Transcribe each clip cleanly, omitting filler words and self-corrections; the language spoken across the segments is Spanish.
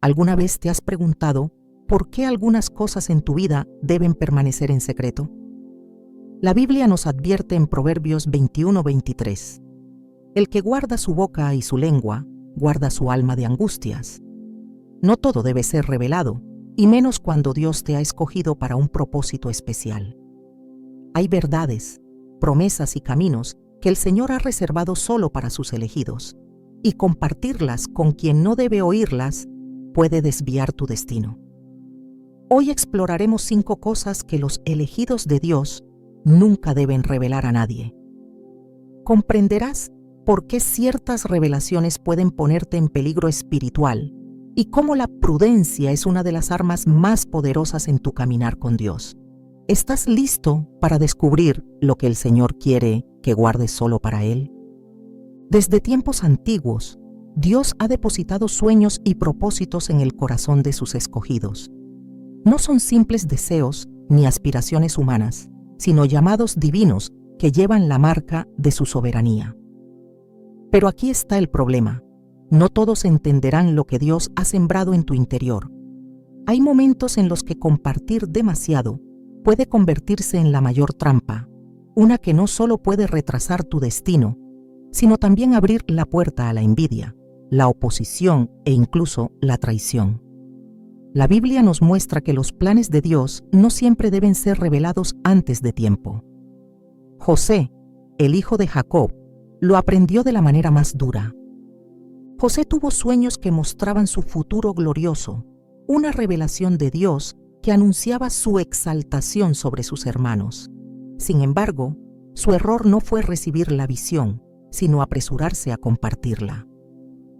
¿Alguna vez te has preguntado por qué algunas cosas en tu vida deben permanecer en secreto? La Biblia nos advierte en Proverbios 21:23: el que guarda su boca y su lengua, guarda su alma de angustias. No todo debe ser revelado, y menos cuando Dios te ha escogido para un propósito especial. Hay verdades, promesas y caminos que el Señor ha reservado solo para sus elegidos, y compartirlas con quien no debe oírlas puede desviar tu destino. Hoy exploraremos 5 cosas que los elegidos de Dios nunca deben revelar a nadie. Comprenderás por qué ciertas revelaciones pueden ponerte en peligro espiritual y cómo la prudencia es una de las armas más poderosas en tu caminar con Dios. ¿Estás listo para descubrir lo que el Señor quiere que guardes solo para Él? Desde tiempos antiguos, Dios ha depositado sueños y propósitos en el corazón de sus escogidos. No son simples deseos ni aspiraciones humanas, sino llamados divinos que llevan la marca de su soberanía. Pero aquí está el problema. No todos entenderán lo que Dios ha sembrado en tu interior. Hay momentos en los que compartir demasiado puede convertirse en la mayor trampa, una que no solo puede retrasar tu destino, sino también abrir la puerta a la envidia, la oposición e incluso la traición. La Biblia nos muestra que los planes de Dios no siempre deben ser revelados antes de tiempo. José, el hijo de Jacob, lo aprendió de la manera más dura. José tuvo sueños que mostraban su futuro glorioso, una revelación de Dios que anunciaba su exaltación sobre sus hermanos. Sin embargo, su error no fue recibir la visión, sino apresurarse a compartirla.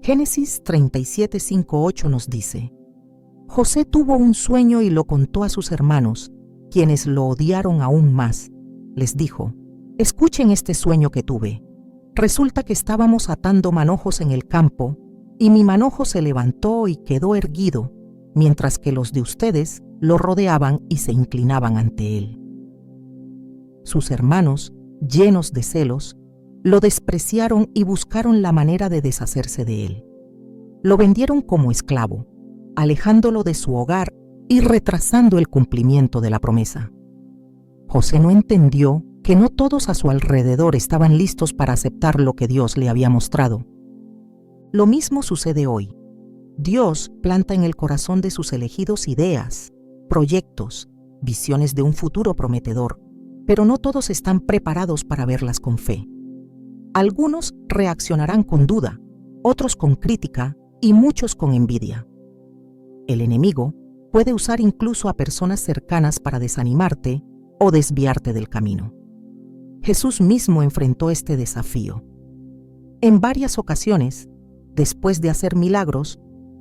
Génesis 37:5-8 nos dice: José tuvo un sueño y lo contó a sus hermanos, quienes lo odiaron aún más. Les dijo: escuchen este sueño que tuve. Resulta que estábamos atando manojos en el campo, y mi manojo se levantó y quedó erguido, mientras que los de ustedes lo rodeaban y se inclinaban ante él. Sus hermanos, llenos de celos, lo despreciaron y buscaron la manera de deshacerse de él. Lo vendieron como esclavo, alejándolo de su hogar y retrasando el cumplimiento de la promesa. José no entendió que no todos a su alrededor estaban listos para aceptar lo que Dios le había mostrado. Lo mismo sucede hoy. Dios planta en el corazón de sus elegidos ideas, proyectos, visiones de un futuro prometedor, pero no todos están preparados para verlas con fe. Algunos reaccionarán con duda, otros con crítica y muchos con envidia. El enemigo puede usar incluso a personas cercanas para desanimarte o desviarte del camino. Jesús mismo enfrentó este desafío. En varias ocasiones, después de hacer milagros,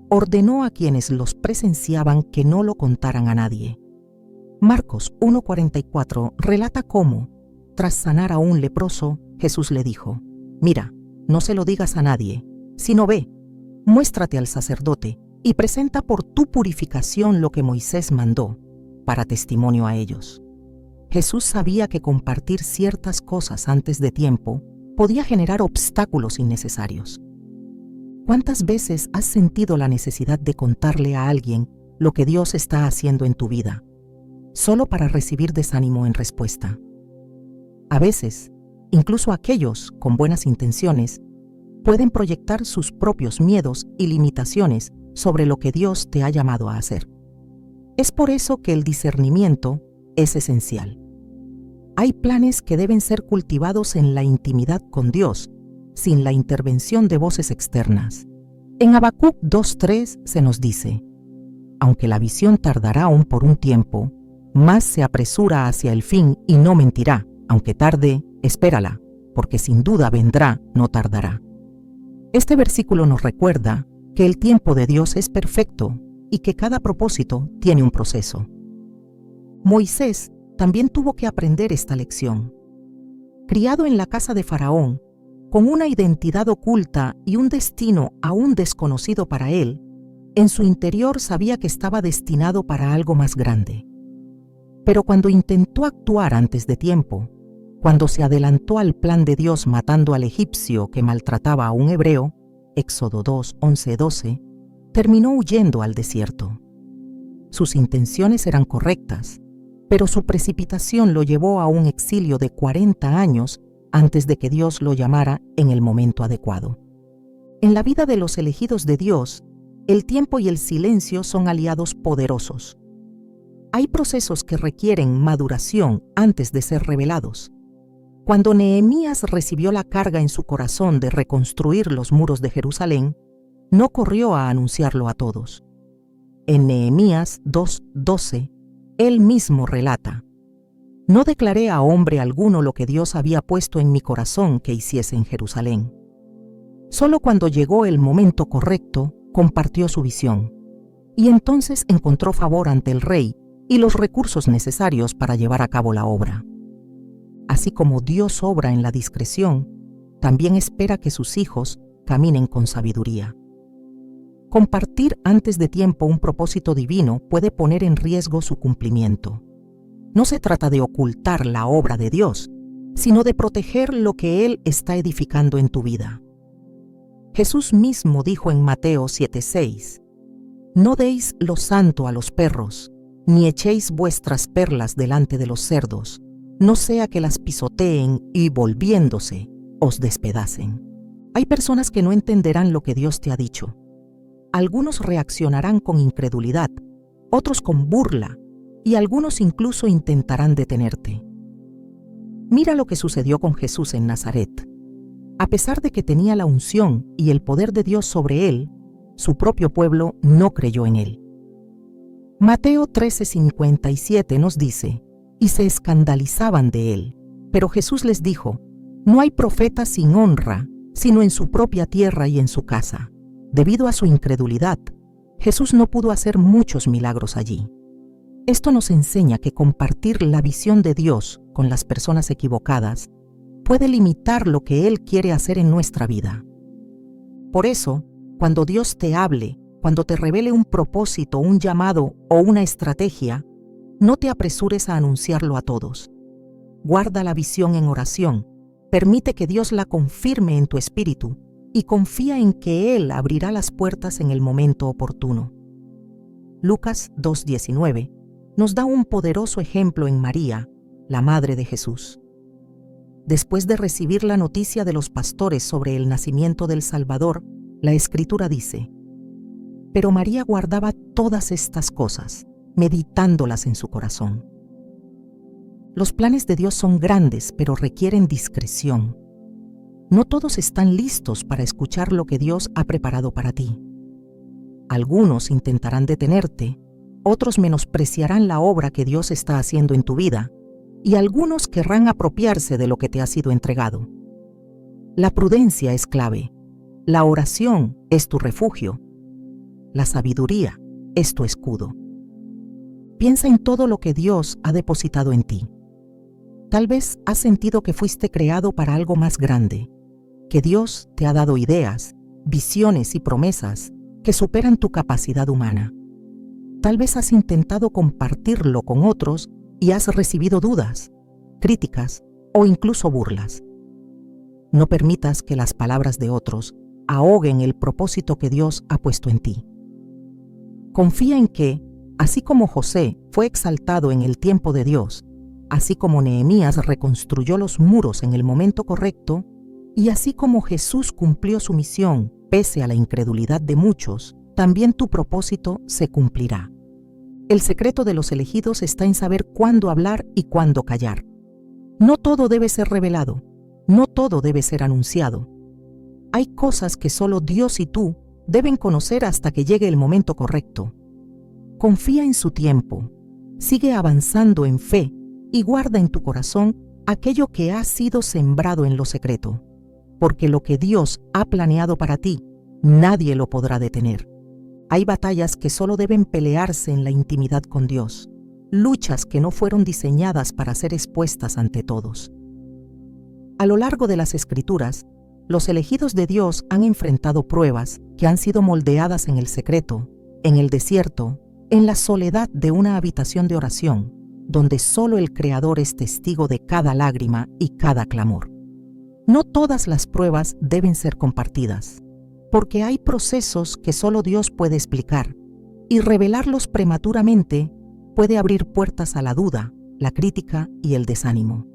ordenó a quienes los presenciaban que no lo contaran a nadie. Marcos 1:44 relata cómo, tras sanar a un leproso, Jesús le dijo: mira, no se lo digas a nadie, sino ve, muéstrate al sacerdote y presenta por tu purificación lo que Moisés mandó, para testimonio a ellos. Jesús sabía que compartir ciertas cosas antes de tiempo podía generar obstáculos innecesarios. ¿Cuántas veces has sentido la necesidad de contarle a alguien lo que Dios está haciendo en tu vida, solo para recibir desánimo en respuesta? A veces, incluso aquellos con buenas intenciones pueden proyectar sus propios miedos y limitaciones sobre lo que Dios te ha llamado a hacer. Es por eso que el discernimiento es esencial. Hay planes que deben ser cultivados en la intimidad con Dios, sin la intervención de voces externas. En Habacuc 2:3 se nos dice: aunque la visión tardará aún por un tiempo, más se apresura hacia el fin y no mentirá. Aunque tarde, espérala, porque sin duda vendrá, no tardará. Este versículo nos recuerda que el tiempo de Dios es perfecto y que cada propósito tiene un proceso. Moisés también tuvo que aprender esta lección. Criado en la casa de Faraón, con una identidad oculta y un destino aún desconocido para él, en su interior sabía que estaba destinado para algo más grande. Pero cuando intentó actuar antes de tiempo, cuando se adelantó al plan de Dios matando al egipcio que maltrataba a un hebreo, Éxodo 2:11-12, terminó huyendo al desierto. Sus intenciones eran correctas, pero su precipitación lo llevó a un exilio de 40 años antes de que Dios lo llamara en el momento adecuado. En la vida de los elegidos de Dios, el tiempo y el silencio son aliados poderosos. Hay procesos que requieren maduración antes de ser revelados. Cuando Nehemías recibió la carga en su corazón de reconstruir los muros de Jerusalén, no corrió a anunciarlo a todos. En Nehemías 2:12, él mismo relata: «No declaré a hombre alguno lo que Dios había puesto en mi corazón que hiciese en Jerusalén. Solo cuando llegó el momento correcto, compartió su visión, y entonces encontró favor ante el rey y los recursos necesarios para llevar a cabo la obra». Así como Dios obra en la discreción, también espera que sus hijos caminen con sabiduría. Compartir antes de tiempo un propósito divino puede poner en riesgo su cumplimiento. No se trata de ocultar la obra de Dios, sino de proteger lo que Él está edificando en tu vida. Jesús mismo dijo en Mateo 7:6: «No deis lo santo a los perros, ni echéis vuestras perlas delante de los cerdos, no sea que las pisoteen y, volviéndose, os despedacen». Hay personas que no entenderán lo que Dios te ha dicho. Algunos reaccionarán con incredulidad, otros con burla, y algunos incluso intentarán detenerte. Mira lo que sucedió con Jesús en Nazaret. A pesar de que tenía la unción y el poder de Dios sobre él, su propio pueblo no creyó en él. Mateo 13:57 nos dice: «Y se escandalizaban de él. Pero Jesús les dijo: no hay profeta sin honra, sino en su propia tierra y en su casa». Debido a su incredulidad, Jesús no pudo hacer muchos milagros allí. Esto nos enseña que compartir la visión de Dios con las personas equivocadas puede limitar lo que Él quiere hacer en nuestra vida. Por eso, cuando Dios te hable, cuando te revele un propósito, un llamado o una estrategia, no te apresures a anunciarlo a todos. Guarda la visión en oración, permite que Dios la confirme en tu espíritu y confía en que Él abrirá las puertas en el momento oportuno. Lucas 2:19 nos da un poderoso ejemplo en María, la madre de Jesús. Después de recibir la noticia de los pastores sobre el nacimiento del Salvador, la Escritura dice: «Pero María guardaba todas estas cosas, meditándolas en su corazón». Los planes de Dios son grandes, pero requieren discreción. No todos están listos para escuchar lo que Dios ha preparado para ti. Algunos intentarán detenerte, otros menospreciarán la obra que Dios está haciendo en tu vida, y algunos querrán apropiarse de lo que te ha sido entregado. La prudencia es clave, la oración es tu refugio, la sabiduría es tu escudo. Piensa en todo lo que Dios ha depositado en ti. Tal vez has sentido que fuiste creado para algo más grande, que Dios te ha dado ideas, visiones y promesas que superan tu capacidad humana. Tal vez has intentado compartirlo con otros y has recibido dudas, críticas o incluso burlas. No permitas que las palabras de otros ahoguen el propósito que Dios ha puesto en ti. Confía en que, así como José fue exaltado en el tiempo de Dios, así como Nehemías reconstruyó los muros en el momento correcto, y así como Jesús cumplió su misión pese a la incredulidad de muchos, también tu propósito se cumplirá. El secreto de los elegidos está en saber cuándo hablar y cuándo callar. No todo debe ser revelado, no todo debe ser anunciado. Hay cosas que solo Dios y tú deben conocer hasta que llegue el momento correcto. Confía en su tiempo, sigue avanzando en fe y guarda en tu corazón aquello que ha sido sembrado en lo secreto, porque lo que Dios ha planeado para ti, nadie lo podrá detener. Hay batallas que solo deben pelearse en la intimidad con Dios, luchas que no fueron diseñadas para ser expuestas ante todos. A lo largo de las Escrituras, los elegidos de Dios han enfrentado pruebas que han sido moldeadas en el secreto, en el desierto, en la soledad de una habitación de oración, donde solo el Creador es testigo de cada lágrima y cada clamor. No todas las pruebas deben ser compartidas. porque hay procesos que solo Dios puede explicar, y revelarlos prematuramente puede abrir puertas a la duda, la crítica y el desánimo.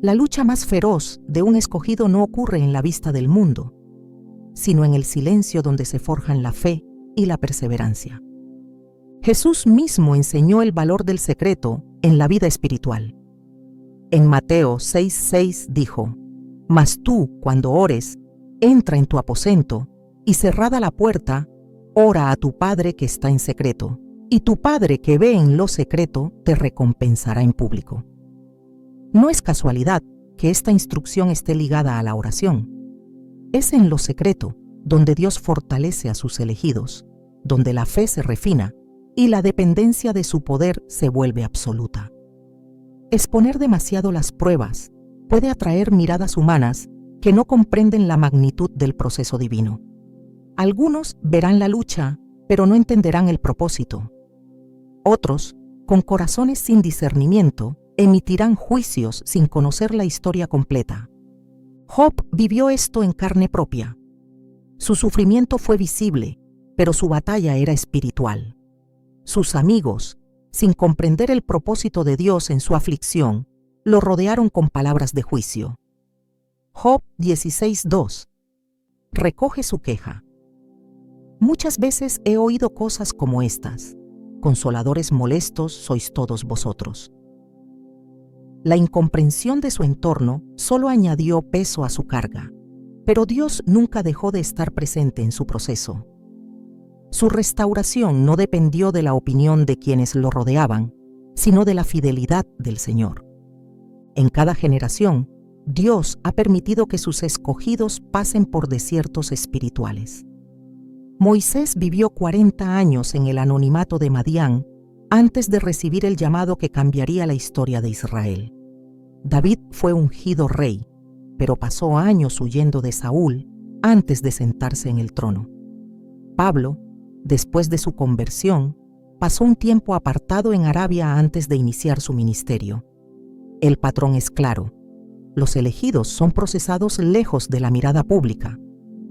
La lucha más feroz de un escogido no ocurre en la vista del mundo, sino en el silencio donde se forjan la fe y la perseverancia. Jesús mismo enseñó el valor del secreto en la vida espiritual. En Mateo 6:6 dijo: «Mas tú, cuando ores, entra en tu aposento, y cerrada la puerta, ora a tu Padre que está en secreto, y tu Padre que ve en lo secreto te recompensará en público». No es casualidad que esta instrucción esté ligada a la oración. Es en lo secreto donde Dios fortalece a sus elegidos, donde la fe se refina y la dependencia de su poder se vuelve absoluta. Exponer demasiado las pruebas puede atraer miradas humanas que no comprenden la magnitud del proceso divino. Algunos verán la lucha, pero no entenderán el propósito. Otros, con corazones sin discernimiento, emitirán juicios sin conocer la historia completa. Job vivió esto en carne propia. Su sufrimiento fue visible, pero su batalla era espiritual. Sus amigos, sin comprender el propósito de Dios en su aflicción, lo rodearon con palabras de juicio. Job 16:2. Recoge su queja. Muchas veces he oído cosas como estas: «Consoladores molestos sois todos vosotros». La incomprensión de su entorno solo añadió peso a su carga, pero Dios nunca dejó de estar presente en su proceso. Su restauración no dependió de la opinión de quienes lo rodeaban, sino de la fidelidad del Señor. En cada generación, Dios ha permitido que sus escogidos pasen por desiertos espirituales. Moisés vivió 40 años en el anonimato de Madián antes de recibir el llamado que cambiaría la historia de Israel. David fue ungido rey, pero pasó años huyendo de Saúl antes de sentarse en el trono. Pablo, después de su conversión, pasó un tiempo apartado en Arabia antes de iniciar su ministerio. El patrón es claro: los elegidos son procesados lejos de la mirada pública,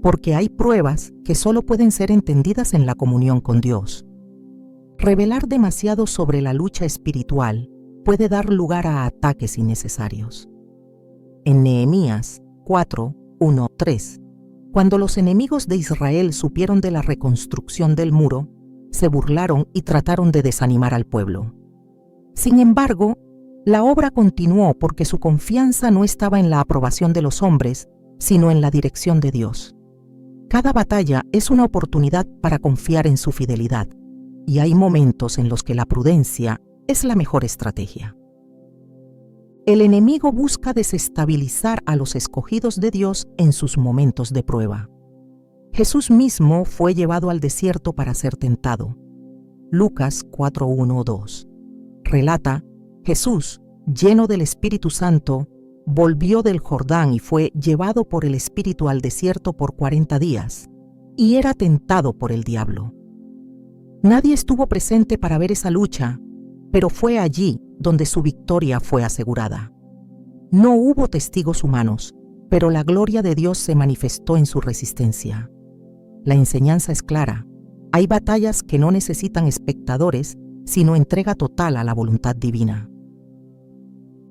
porque hay pruebas que solo pueden ser entendidas en la comunión con Dios. Revelar demasiado sobre la lucha espiritual puede dar lugar a ataques innecesarios. En Nehemías 4:1-3, cuando los enemigos de Israel supieron de la reconstrucción del muro, se burlaron y trataron de desanimar al pueblo. Sin embargo, la obra continuó porque su confianza no estaba en la aprobación de los hombres, sino en la dirección de Dios. Cada batalla es una oportunidad para confiar en su fidelidad, y hay momentos en los que la prudencia es la mejor estrategia. El enemigo busca desestabilizar a los escogidos de Dios en sus momentos de prueba. Jesús mismo fue llevado al desierto para ser tentado. Lucas 4:1-2. Relata: Jesús, lleno del Espíritu Santo, volvió del Jordán y fue llevado por el Espíritu al desierto por 40 días, y era tentado por el diablo. Nadie estuvo presente para ver esa lucha, pero fue allí donde su victoria fue asegurada. No hubo testigos humanos, pero la gloria de Dios se manifestó en su resistencia. La enseñanza es clara: hay batallas que no necesitan espectadores, sino entrega total a la voluntad divina.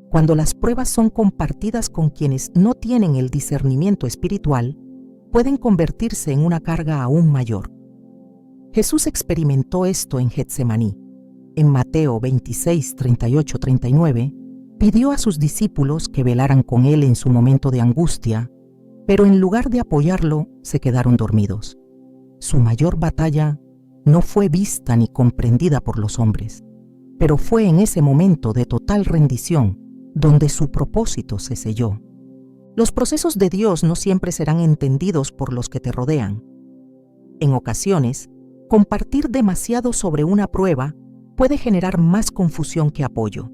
Cuando las pruebas son compartidas con quienes no tienen el discernimiento espiritual, pueden convertirse en una carga aún mayor. Jesús experimentó esto en Getsemaní. En Mateo 26:38-39, pidió a sus discípulos que velaran con él en su momento de angustia, pero en lugar de apoyarlo, se quedaron dormidos. Su mayor batalla no fue vista ni comprendida por los hombres, pero fue en ese momento de total rendición donde su propósito se selló. Los procesos de Dios no siempre serán entendidos por los que te rodean. En ocasiones, compartir demasiado sobre una prueba puede generar más confusión que apoyo.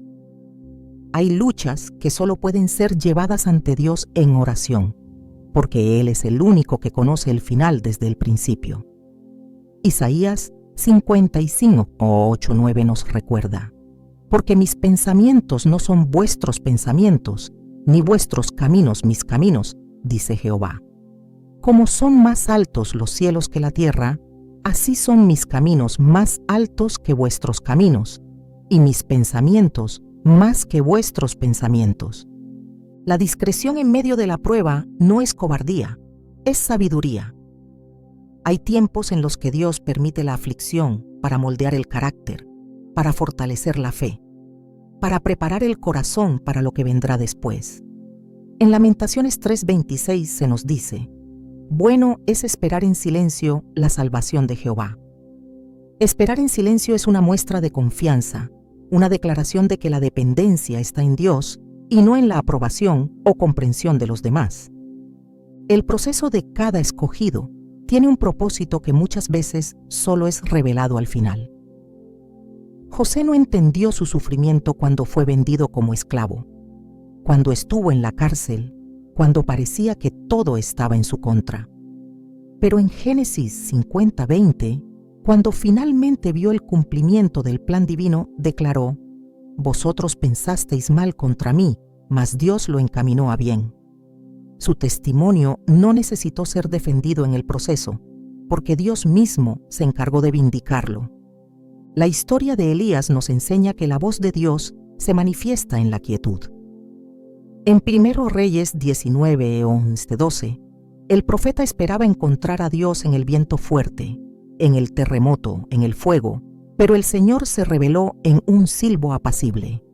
Hay luchas que solo pueden ser llevadas ante Dios en oración, porque Él es el único que conoce el final desde el principio. Isaías 55:8-9 nos recuerda: porque mis pensamientos no son vuestros pensamientos, ni vuestros caminos mis caminos, dice Jehová. Como son más altos los cielos que la tierra, así son mis caminos más altos que vuestros caminos, y mis pensamientos más que vuestros pensamientos. La discreción en medio de la prueba no es cobardía, es sabiduría. Hay tiempos en los que Dios permite la aflicción para moldear el carácter, para fortalecer la fe, para preparar el corazón para lo que vendrá después. En Lamentaciones 3:26 se nos dice: bueno es esperar en silencio la salvación de Jehová. Esperar en silencio es una muestra de confianza, una declaración de que la dependencia está en Dios y no en la aprobación o comprensión de los demás. El proceso de cada escogido tiene un propósito que muchas veces solo es revelado al final. José no entendió su sufrimiento cuando fue vendido como esclavo, cuando estuvo en la cárcel, cuando parecía que todo estaba en su contra. Pero en Génesis 50:20, cuando finalmente vio el cumplimiento del plan divino, declaró: vosotros pensasteis mal contra mí, mas Dios lo encaminó a bien. Su testimonio no necesitó ser defendido en el proceso, porque Dios mismo se encargó de vindicarlo. La historia de Elías nos enseña que la voz de Dios se manifiesta en la quietud. En 1 Reyes 19:11-12, el profeta esperaba encontrar a Dios en el viento fuerte, en el terremoto, en el fuego, pero el Señor se reveló en un silbo apacible.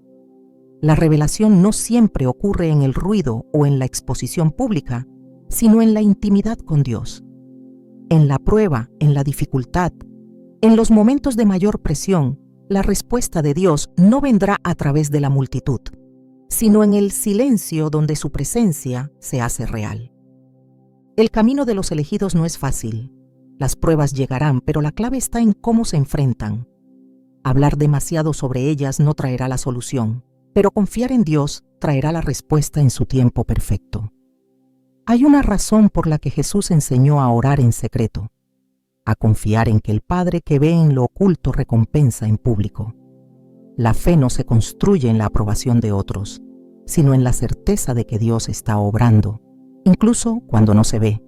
La revelación no siempre ocurre en el ruido o en la exposición pública, sino en la intimidad con Dios. En la prueba, en la dificultad, en los momentos de mayor presión, la respuesta de Dios no vendrá a través de la multitud, sino en el silencio donde su presencia se hace real. El camino de los elegidos no es fácil. Las pruebas llegarán, pero la clave está en cómo se enfrentan. Hablar demasiado sobre ellas no traerá la solución, pero confiar en Dios traerá la respuesta en su tiempo perfecto. Hay una razón por la que Jesús enseñó a orar en secreto, a confiar en que el Padre que ve en lo oculto recompensa en público. La fe no se construye en la aprobación de otros, sino en la certeza de que Dios está obrando, incluso cuando no se ve.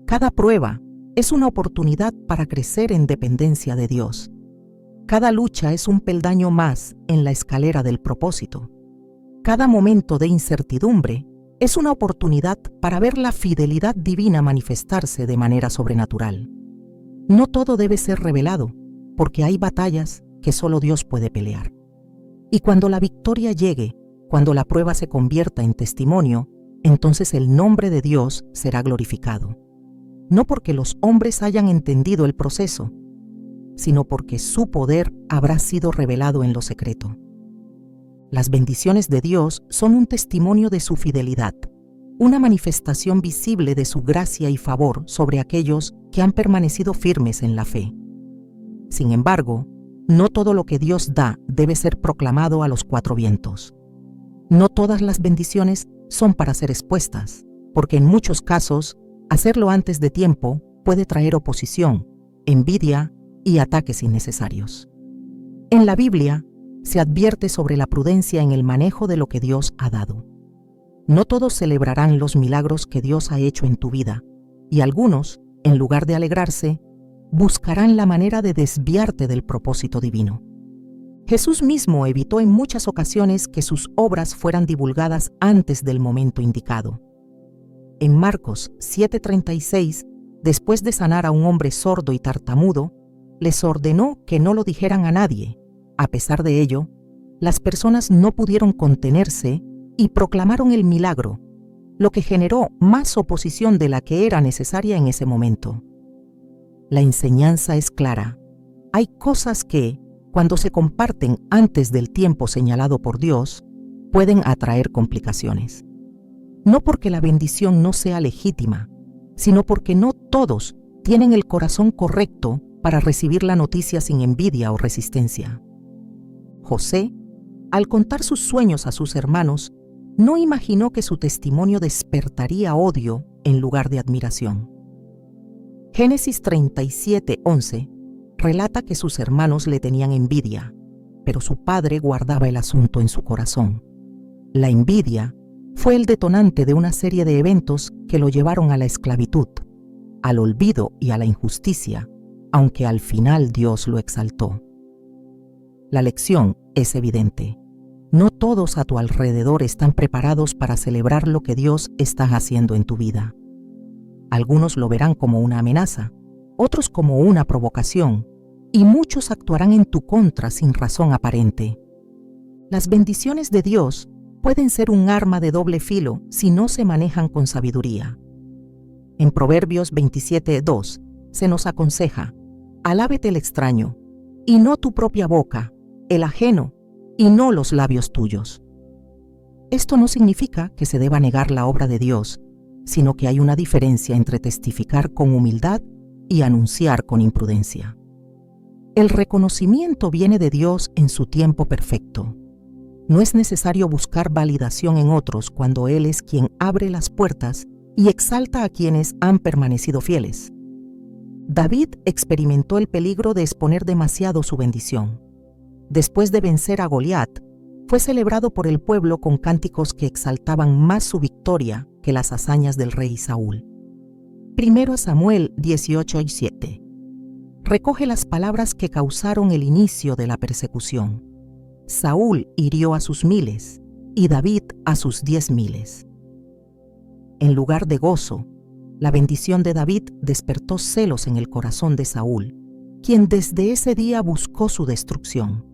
Cada prueba es una oportunidad para crecer en dependencia de Dios. Cada lucha es un peldaño más en la escalera del propósito. Cada momento de incertidumbre es una oportunidad para ver la fidelidad divina manifestarse de manera sobrenatural. No todo debe ser revelado, porque hay batallas que solo Dios puede pelear. Y cuando la victoria llegue, cuando la prueba se convierta en testimonio, entonces el nombre de Dios será glorificado. No porque los hombres hayan entendido el proceso, sino porque su poder habrá sido revelado en lo secreto. Las bendiciones de Dios son un testimonio de su fidelidad, una manifestación visible de su gracia y favor sobre aquellos que han permanecido firmes en la fe. Sin embargo, no todo lo que Dios da debe ser proclamado a los cuatro vientos. No todas las bendiciones son para ser expuestas, porque en muchos casos, hacerlo antes de tiempo puede traer oposición, envidia y ataques innecesarios. En la Biblia se advierte sobre la prudencia en el manejo de lo que Dios ha dado. No todos celebrarán los milagros que Dios ha hecho en tu vida, y algunos, en lugar de alegrarse, buscarán la manera de desviarte del propósito divino. Jesús mismo evitó en muchas ocasiones que sus obras fueran divulgadas antes del momento indicado. En Marcos 7:36, después de sanar a un hombre sordo y tartamudo, les ordenó que no lo dijeran a nadie. A pesar de ello, las personas no pudieron contenerse y proclamaron el milagro, lo que generó más oposición de la que era necesaria en ese momento. La enseñanza es clara. Hay cosas que, cuando se comparten antes del tiempo señalado por Dios, pueden atraer complicaciones. No porque la bendición no sea legítima, sino porque no todos tienen el corazón correcto para recibir la noticia sin envidia o resistencia. José, al contar sus sueños a sus hermanos, no imaginó que su testimonio despertaría odio en lugar de admiración. Génesis 37:11 relata que sus hermanos le tenían envidia, pero su padre guardaba el asunto en su corazón. La envidia fue el detonante de una serie de eventos que lo llevaron a la esclavitud, al olvido y a la injusticia, aunque al final Dios lo exaltó. La lección es evidente. No todos a tu alrededor están preparados para celebrar lo que Dios está haciendo en tu vida. Algunos lo verán como una amenaza, otros como una provocación, y muchos actuarán en tu contra sin razón aparente. Las bendiciones de Dios pueden ser un arma de doble filo si no se manejan con sabiduría. En Proverbios 27:2 se nos aconseja: alábete el extraño, y no tu propia boca, el ajeno, y no los labios tuyos. Esto no significa que se deba negar la obra de Dios, sino que hay una diferencia entre testificar con humildad y anunciar con imprudencia. El reconocimiento viene de Dios en su tiempo perfecto. No es necesario buscar validación en otros cuando Él es quien abre las puertas y exalta a quienes han permanecido fieles. David experimentó el peligro de exponer demasiado su bendición. Después de vencer a Goliat, fue celebrado por el pueblo con cánticos que exaltaban más su victoria que las hazañas del rey Saúl. 1 Samuel 18:7 recoge las palabras que causaron el inicio de la persecución. Saúl hirió a sus 1000 y David a sus 10,000. En lugar de gozo, la bendición de David despertó celos en el corazón de Saúl, quien desde ese día buscó su destrucción.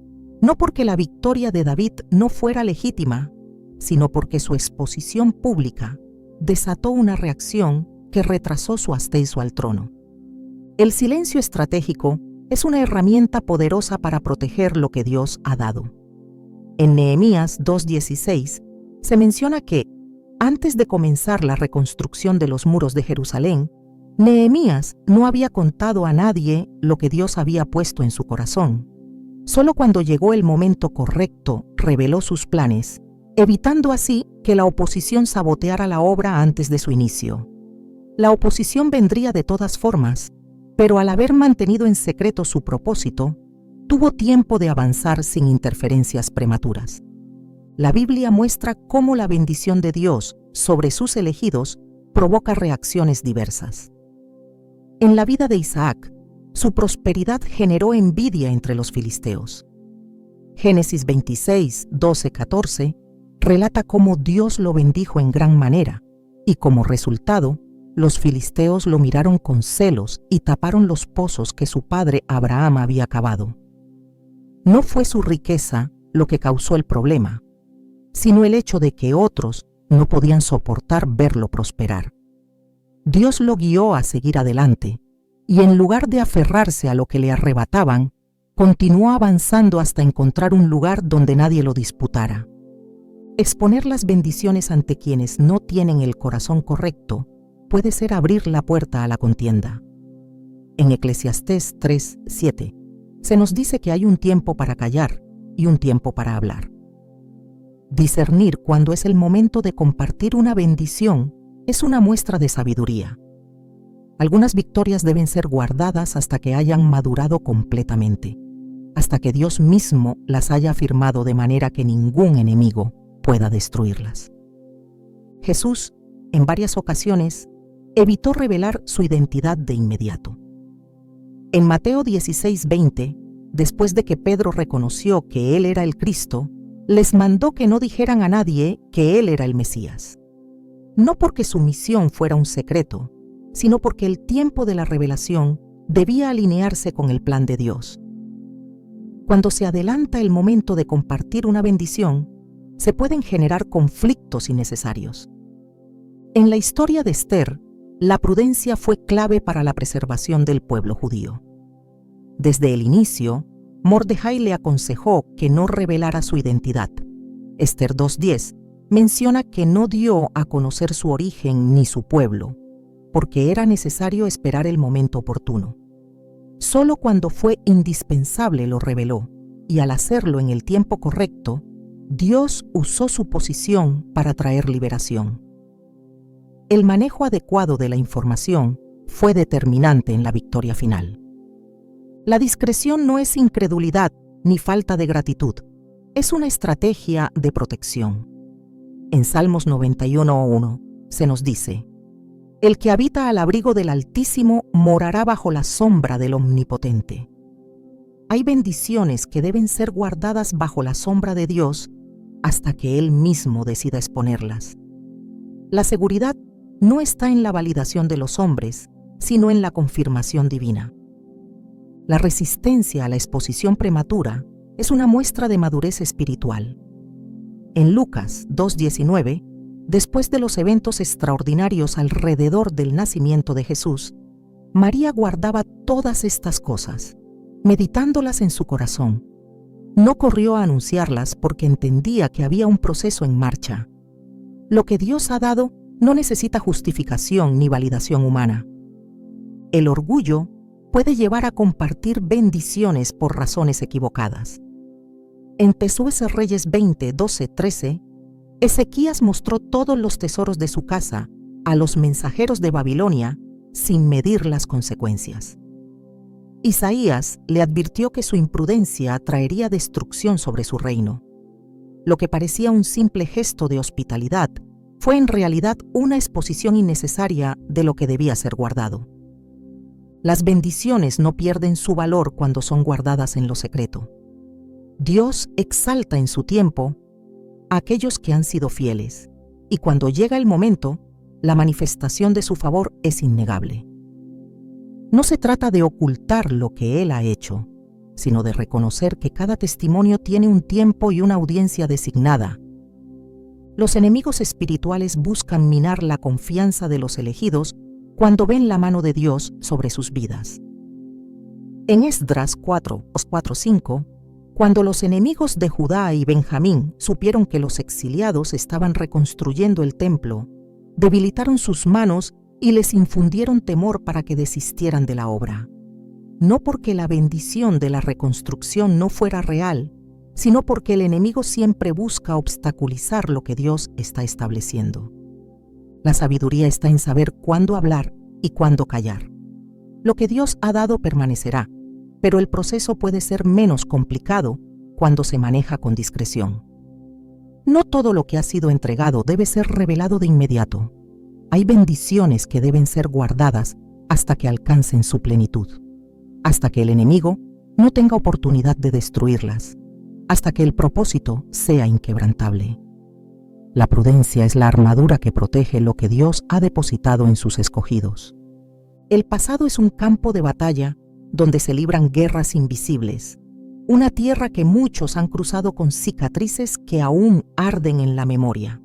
No porque la victoria de David no fuera legítima, sino porque su exposición pública desató una reacción que retrasó su ascenso al trono. El silencio estratégico es una herramienta poderosa para proteger lo que Dios ha dado. En Nehemías 2:16 se menciona que, antes de comenzar la reconstrucción de los muros de Jerusalén, Nehemías no había contado a nadie lo que Dios había puesto en su corazón. Solo cuando llegó el momento correcto reveló sus planes, evitando así que la oposición saboteara la obra antes de su inicio. La oposición vendría de todas formas, pero al haber mantenido en secreto su propósito, tuvo tiempo de avanzar sin interferencias prematuras. La Biblia muestra cómo la bendición de Dios sobre sus elegidos provoca reacciones diversas. En la vida de Isaac, su prosperidad generó envidia entre los filisteos. Génesis 26, 12, 14 relata cómo Dios lo bendijo en gran manera, y como resultado, los filisteos lo miraron con celos y taparon los pozos que su padre Abraham había cavado. No fue su riqueza lo que causó el problema, sino el hecho de que otros no podían soportar verlo prosperar. Dios lo guió a seguir adelante, y en lugar de aferrarse a lo que le arrebataban, continuó avanzando hasta encontrar un lugar donde nadie lo disputara. Exponer las bendiciones ante quienes no tienen el corazón correcto puede ser abrir la puerta a la contienda. En Eclesiastés 3:7 se nos dice que hay un tiempo para callar y un tiempo para hablar. Discernir cuándo es el momento de compartir una bendición es una muestra de sabiduría. Algunas victorias deben ser guardadas hasta que hayan madurado completamente, hasta que Dios mismo las haya firmado de manera que ningún enemigo pueda destruirlas. Jesús, en varias ocasiones, evitó revelar su identidad de inmediato. En Mateo 16:20, después de que Pedro reconoció que él era el Cristo, les mandó que no dijeran a nadie que él era el Mesías. No porque su misión fuera un secreto, sino porque el tiempo de la revelación debía alinearse con el plan de Dios. Cuando se adelanta el momento de compartir una bendición, se pueden generar conflictos innecesarios. En la historia de Esther, la prudencia fue clave para la preservación del pueblo judío. Desde el inicio, Mordejai le aconsejó que no revelara su identidad. Esther 2:10 menciona que no dio a conocer su origen ni su pueblo, porque era necesario esperar el momento oportuno. Solo cuando fue indispensable lo reveló, y al hacerlo en el tiempo correcto, Dios usó su posición para traer liberación. El manejo adecuado de la información fue determinante en la victoria final. La discreción no es incredulidad ni falta de gratitud, es una estrategia de protección. En Salmos 91:1 se nos dice: el que habita al abrigo del Altísimo morará bajo la sombra del Omnipotente. Hay bendiciones que deben ser guardadas bajo la sombra de Dios hasta que Él mismo decida exponerlas. La seguridad no está en la validación de los hombres, sino en la confirmación divina. La resistencia a la exposición prematura es una muestra de madurez espiritual. En Lucas 2:19, después de los eventos extraordinarios alrededor del nacimiento de Jesús, María guardaba todas estas cosas, meditándolas en su corazón. No corrió a anunciarlas porque entendía que había un proceso en marcha. Lo que Dios ha dado no necesita justificación ni validación humana. El orgullo puede llevar a compartir bendiciones por razones equivocadas. En Tesues-Reyes 20:12-13, Ezequías mostró todos los tesoros de su casa a los mensajeros de Babilonia sin medir las consecuencias. Isaías le advirtió que su imprudencia traería destrucción sobre su reino. Lo que parecía un simple gesto de hospitalidad fue en realidad una exposición innecesaria de lo que debía ser guardado. Las bendiciones no pierden su valor cuando son guardadas en lo secreto. Dios exalta en su tiempo a aquellos que han sido fieles, y cuando llega el momento, la manifestación de su favor es innegable. No se trata de ocultar lo que Él ha hecho, sino de reconocer que cada testimonio tiene un tiempo y una audiencia designada. Los enemigos espirituales buscan minar la confianza de los elegidos cuando ven la mano de Dios sobre sus vidas. En Esdras 4:5, cuando los enemigos de Judá y Benjamín supieron que los exiliados estaban reconstruyendo el templo, debilitaron sus manos y les infundieron temor para que desistieran de la obra. No porque la bendición de la reconstrucción no fuera real, sino porque el enemigo siempre busca obstaculizar lo que Dios está estableciendo. La sabiduría está en saber cuándo hablar y cuándo callar. Lo que Dios ha dado permanecerá, pero el proceso puede ser menos complicado cuando se maneja con discreción. No todo lo que ha sido entregado debe ser revelado de inmediato. Hay bendiciones que deben ser guardadas hasta que alcancen su plenitud, hasta que el enemigo no tenga oportunidad de destruirlas, hasta que el propósito sea inquebrantable. La prudencia es la armadura que protege lo que Dios ha depositado en sus escogidos. El pasado es un campo de batalla donde se libran guerras invisibles, una tierra que muchos han cruzado con cicatrices que aún arden en la memoria.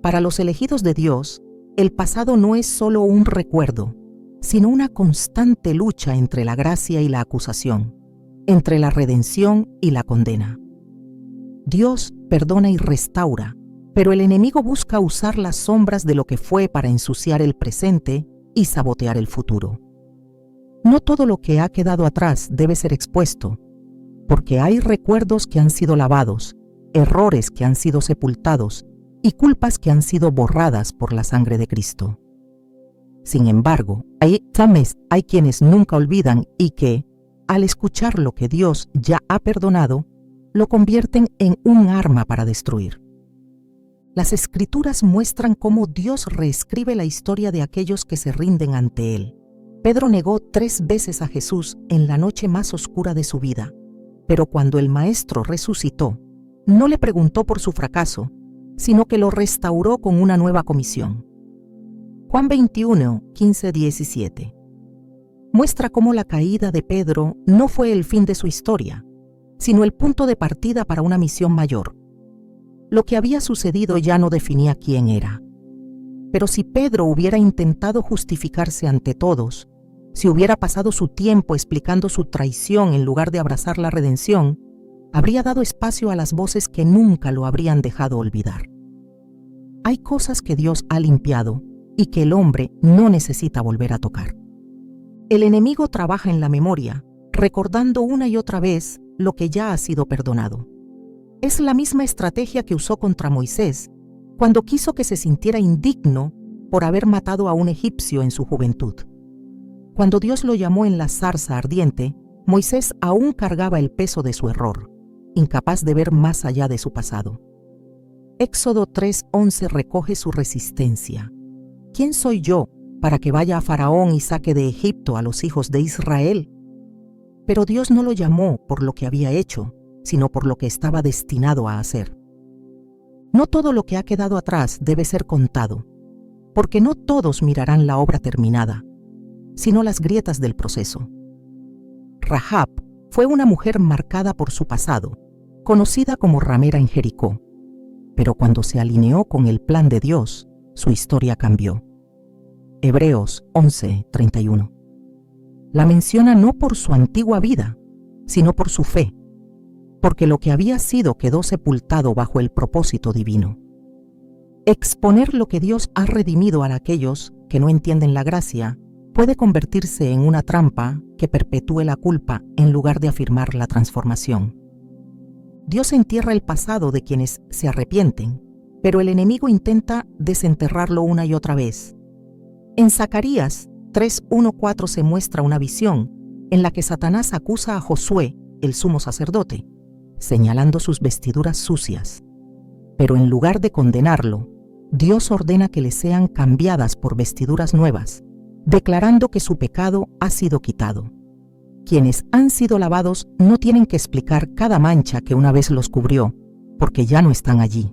Para los elegidos de Dios, el pasado no es solo un recuerdo, sino una constante lucha entre la gracia y la acusación, entre la redención y la condena. Dios perdona y restaura, pero el enemigo busca usar las sombras de lo que fue para ensuciar el presente y sabotear el futuro. No todo lo que ha quedado atrás debe ser expuesto, porque hay recuerdos que han sido lavados, errores que han sido sepultados y culpas que han sido borradas por la sangre de Cristo. Sin embargo, hay quienes nunca olvidan y que, al escuchar lo que Dios ya ha perdonado, lo convierten en un arma para destruir. Las Escrituras muestran cómo Dios reescribe la historia de aquellos que se rinden ante Él. Pedro negó 3 veces a Jesús en la noche más oscura de su vida, pero cuando el Maestro resucitó, no le preguntó por su fracaso, sino que lo restauró con una nueva comisión. Juan 21:15-17 muestra cómo la caída de Pedro no fue el fin de su historia, sino el punto de partida para una misión mayor. Lo que había sucedido ya no definía quién era. Pero si Pedro hubiera intentado justificarse ante todos, si hubiera pasado su tiempo explicando su traición en lugar de abrazar la redención, habría dado espacio a las voces que nunca lo habrían dejado olvidar. Hay cosas que Dios ha limpiado y que el hombre no necesita volver a tocar. El enemigo trabaja en la memoria, recordando una y otra vez lo que ya ha sido perdonado. Es la misma estrategia que usó contra Moisés cuando quiso que se sintiera indigno por haber matado a un egipcio en su juventud. Cuando Dios lo llamó en la zarza ardiente, Moisés aún cargaba el peso de su error, incapaz de ver más allá de su pasado. Éxodo 3:11 recoge su resistencia. ¿Quién soy yo para que vaya a Faraón y saque de Egipto a los hijos de Israel? Pero Dios no lo llamó por lo que había hecho, sino por lo que estaba destinado a hacer. No todo lo que ha quedado atrás debe ser contado, porque no todos mirarán la obra terminada, sino las grietas del proceso. Rahab fue una mujer marcada por su pasado, conocida como ramera en Jericó, pero cuando se alineó con el plan de Dios, su historia cambió. Hebreos 11:31. La menciona no por su antigua vida, sino por su fe, porque lo que había sido quedó sepultado bajo el propósito divino. Exponer lo que Dios ha redimido a aquellos que no entienden la gracia puede convertirse en una trampa que perpetúe la culpa en lugar de afirmar la transformación. Dios entierra el pasado de quienes se arrepienten, pero el enemigo intenta desenterrarlo una y otra vez. En Zacarías 3:1-4 se muestra una visión en la que Satanás acusa a Josué, el sumo sacerdote, señalando sus vestiduras sucias. Pero en lugar de condenarlo, Dios ordena que le sean cambiadas por vestiduras nuevas, declarando que su pecado ha sido quitado. Quienes han sido lavados no tienen que explicar cada mancha que una vez los cubrió, porque ya no están allí.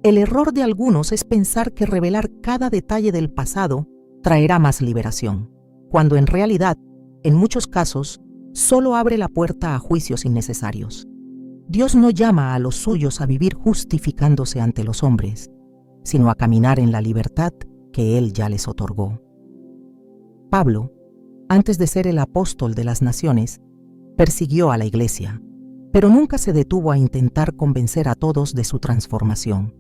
El error de algunos es pensar que revelar cada detalle del pasado traerá más liberación, cuando en realidad, en muchos casos, solo abre la puerta a juicios innecesarios. Dios no llama a los suyos a vivir justificándose ante los hombres, sino a caminar en la libertad que Él ya les otorgó. Pablo, antes de ser el apóstol de las naciones, persiguió a la iglesia, pero nunca se detuvo a intentar convencer a todos de su transformación.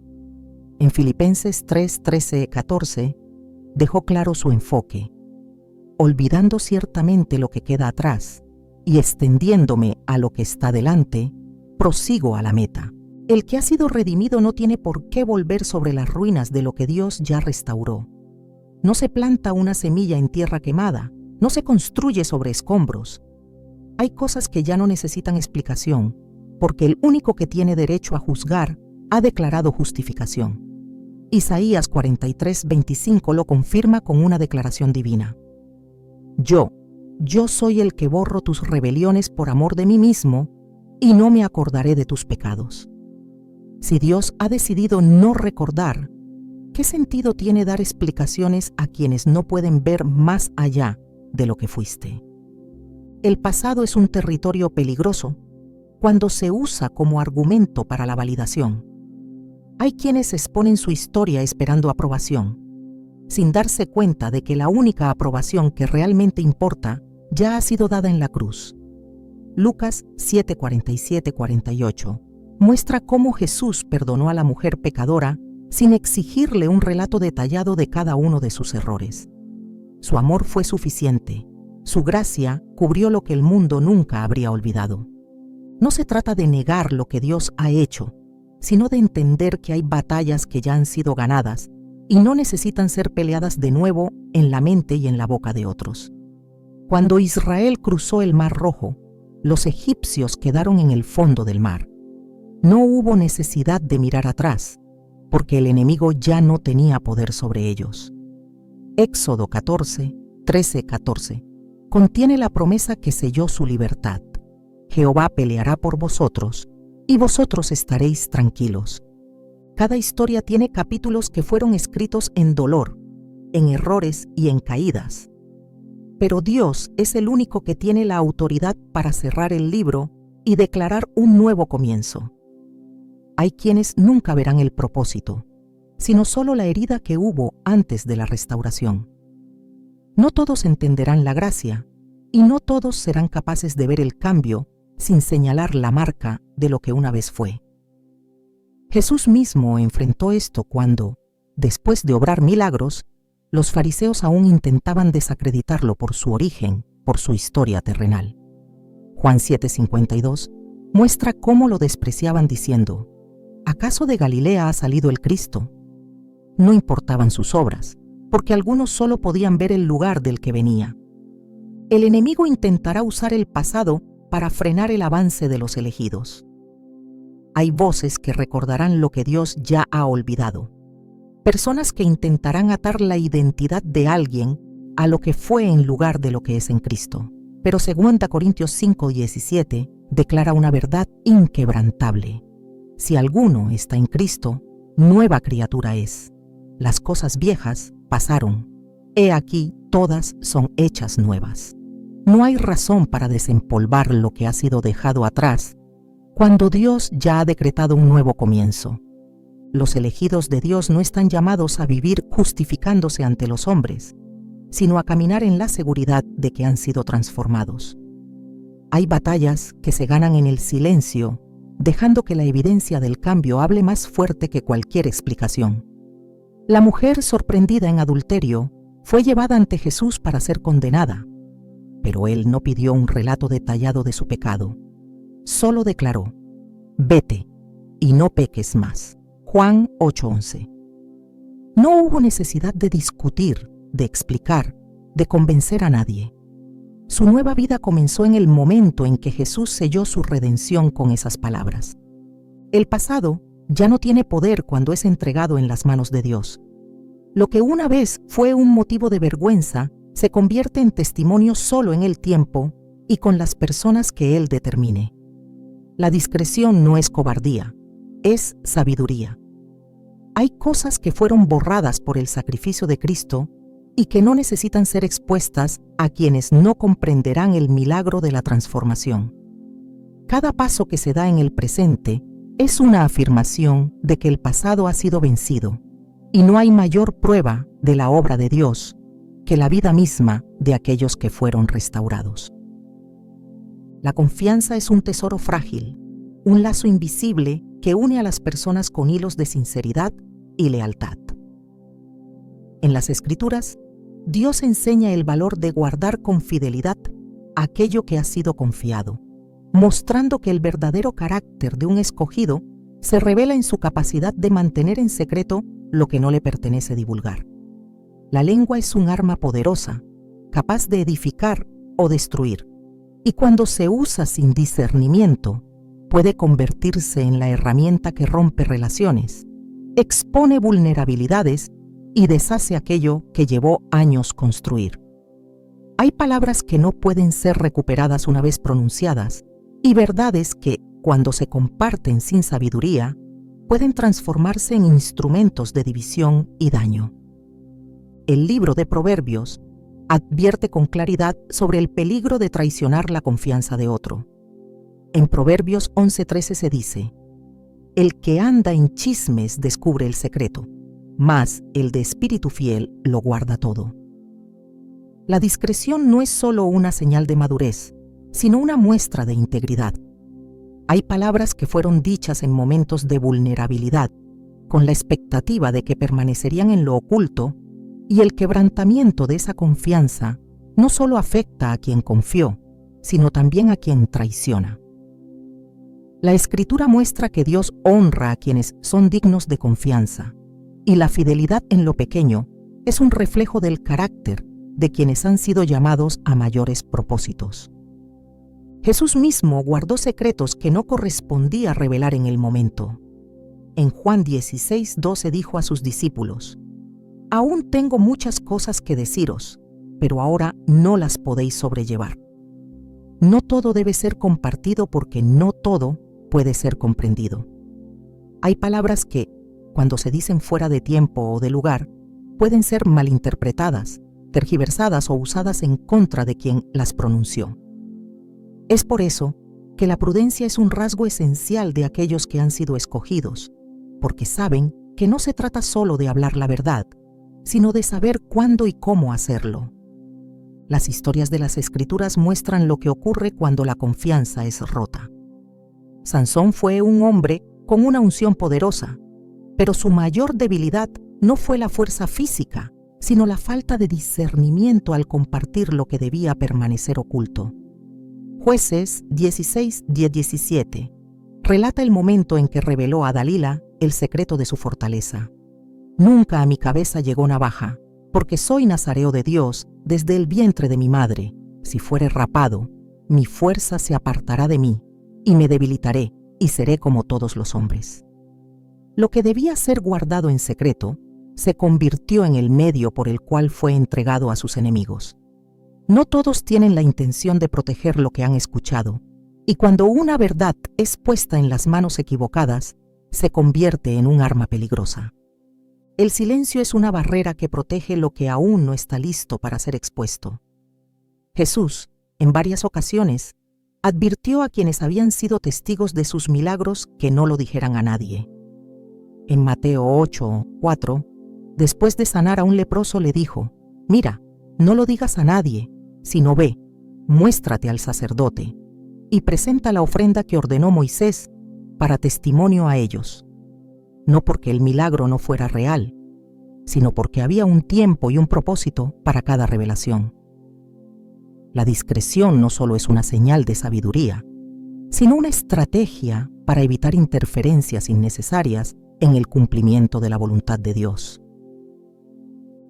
En Filipenses 3:13-14, dejó claro su enfoque: olvidando ciertamente lo que queda atrás y extendiéndome a lo que está delante, prosigo a la meta. El que ha sido redimido no tiene por qué volver sobre las ruinas de lo que Dios ya restauró. No se planta una semilla en tierra quemada, no se construye sobre escombros. Hay cosas que ya no necesitan explicación, porque el único que tiene derecho a juzgar ha declarado justificación. Isaías 43:25 lo confirma con una declaración divina. Yo soy el que borro tus rebeliones por amor de mí mismo, y no me acordaré de tus pecados. Si Dios ha decidido no recordar, ¿qué sentido tiene dar explicaciones a quienes no pueden ver más allá de lo que fuiste? El pasado es un territorio peligroso cuando se usa como argumento para la validación. Hay quienes exponen su historia esperando aprobación, sin darse cuenta de que la única aprobación que realmente importa ya ha sido dada en la cruz. Lucas 7:47-48 muestra cómo Jesús perdonó a la mujer pecadora sin exigirle un relato detallado de cada uno de sus errores. Su amor fue suficiente. Su gracia cubrió lo que el mundo nunca habría olvidado. No se trata de negar lo que Dios ha hecho, sino de entender que hay batallas que ya han sido ganadas y no necesitan ser peleadas de nuevo en la mente y en la boca de otros. Cuando Israel cruzó el Mar Rojo, los egipcios quedaron en el fondo del mar. No hubo necesidad de mirar atrás, porque el enemigo ya no tenía poder sobre ellos. Éxodo 14:13-14 contiene la promesa que selló su libertad. Jehová peleará por vosotros, y vosotros estaréis tranquilos. Cada historia tiene capítulos que fueron escritos en dolor, en errores y en caídas. Pero Dios es el único que tiene la autoridad para cerrar el libro y declarar un nuevo comienzo. Hay quienes nunca verán el propósito, sino solo la herida que hubo antes de la restauración. No todos entenderán la gracia, y no todos serán capaces de ver el cambio sin señalar la marca de lo que una vez fue. Jesús mismo enfrentó esto cuando, después de obrar milagros, los fariseos aún intentaban desacreditarlo por su origen, por su historia terrenal. Juan 7:52 muestra cómo lo despreciaban diciendo: ¿acaso de Galilea ha salido el Cristo? No importaban sus obras, porque algunos solo podían ver el lugar del que venía. El enemigo intentará usar el pasado para frenar el avance de los elegidos. Hay voces que recordarán lo que Dios ya ha olvidado. Personas que intentarán atar la identidad de alguien a lo que fue en lugar de lo que es en Cristo. Pero 2 Corintios 5:17 declara una verdad inquebrantable. Si alguno está en Cristo, nueva criatura es. Las cosas viejas pasaron. He aquí, todas son hechas nuevas. No hay razón para desempolvar lo que ha sido dejado atrás cuando Dios ya ha decretado un nuevo comienzo. Los elegidos de Dios no están llamados a vivir justificándose ante los hombres, sino a caminar en la seguridad de que han sido transformados. Hay batallas que se ganan en el silencio, dejando que la evidencia del cambio hable más fuerte que cualquier explicación. La mujer sorprendida en adulterio fue llevada ante Jesús para ser condenada, pero él no pidió un relato detallado de su pecado. Solo declaró: «Vete y no peques más». Juan 8:11. No hubo necesidad de discutir, de explicar, de convencer a nadie. Su nueva vida comenzó en el momento en que Jesús selló su redención con esas palabras. El pasado ya no tiene poder cuando es entregado en las manos de Dios. Lo que una vez fue un motivo de vergüenza se convierte en testimonio solo en el tiempo y con las personas que Él determine. La discreción no es cobardía, es sabiduría. Hay cosas que fueron borradas por el sacrificio de Cristo y que no necesitan ser expuestas a quienes no comprenderán el milagro de la transformación. Cada paso que se da en el presente es una afirmación de que el pasado ha sido vencido, y no hay mayor prueba de la obra de Dios que la vida misma de aquellos que fueron restaurados. La confianza es un tesoro frágil, un lazo invisible que une a las personas con hilos de sinceridad y lealtad. En las Escrituras, Dios enseña el valor de guardar con fidelidad aquello que ha sido confiado, mostrando que el verdadero carácter de un escogido se revela en su capacidad de mantener en secreto lo que no le pertenece divulgar. La lengua es un arma poderosa, capaz de edificar o destruir, y cuando se usa sin discernimiento, puede convertirse en la herramienta que rompe relaciones, expone vulnerabilidades y deshace aquello que llevó años construir. Hay palabras que no pueden ser recuperadas una vez pronunciadas, y verdades que, cuando se comparten sin sabiduría, pueden transformarse en instrumentos de división y daño. El libro de Proverbios advierte con claridad sobre el peligro de traicionar la confianza de otro. En Proverbios 11:13 se dice: «El que anda en chismes descubre el secreto, mas el de espíritu fiel lo guarda todo». La discreción no es solo una señal de madurez, sino una muestra de integridad. Hay palabras que fueron dichas en momentos de vulnerabilidad, con la expectativa de que permanecerían en lo oculto, y el quebrantamiento de esa confianza no solo afecta a quien confió, sino también a quien traiciona. La Escritura muestra que Dios honra a quienes son dignos de confianza, y la fidelidad en lo pequeño es un reflejo del carácter de quienes han sido llamados a mayores propósitos. Jesús mismo guardó secretos que no correspondía revelar en el momento. En Juan 16:12 dijo a sus discípulos: «Aún tengo muchas cosas que deciros, pero ahora no las podéis sobrellevar». No todo debe ser compartido porque no todo puede ser comprendido. Hay palabras que, cuando se dicen fuera de tiempo o de lugar, pueden ser malinterpretadas, tergiversadas o usadas en contra de quien las pronunció. Es por eso que la prudencia es un rasgo esencial de aquellos que han sido escogidos, porque saben que no se trata solo de hablar la verdad, sino de saber cuándo y cómo hacerlo. Las historias de las Escrituras muestran lo que ocurre cuando la confianza es rota. Sansón fue un hombre con una unción poderosa, pero su mayor debilidad no fue la fuerza física, sino la falta de discernimiento al compartir lo que debía permanecer oculto. Jueces 16:10-17 relata el momento en que reveló a Dalila el secreto de su fortaleza. «Nunca a mi cabeza llegó navaja, porque soy nazareo de Dios desde el vientre de mi madre. Si fuere rapado, mi fuerza se apartará de mí, y me debilitaré, y seré como todos los hombres. Lo que debía ser guardado en secreto se convirtió en el medio por el cual fue entregado a sus enemigos. No todos tienen la intención de proteger lo que han escuchado, y cuando una verdad es puesta en las manos equivocadas, se convierte en un arma peligrosa. El silencio es una barrera que protege lo que aún no está listo para ser expuesto. Jesús, en varias ocasiones, advirtió a quienes habían sido testigos de sus milagros que no lo dijeran a nadie. En Mateo 8:4, después de sanar a un leproso, le dijo: «Mira, no lo digas a nadie, sino ve, muéstrate al sacerdote y presenta la ofrenda que ordenó Moisés para testimonio a ellos». No porque el milagro no fuera real, sino porque había un tiempo y un propósito para cada revelación. La discreción no solo es una señal de sabiduría, sino una estrategia para evitar interferencias innecesarias en el cumplimiento de la voluntad de Dios.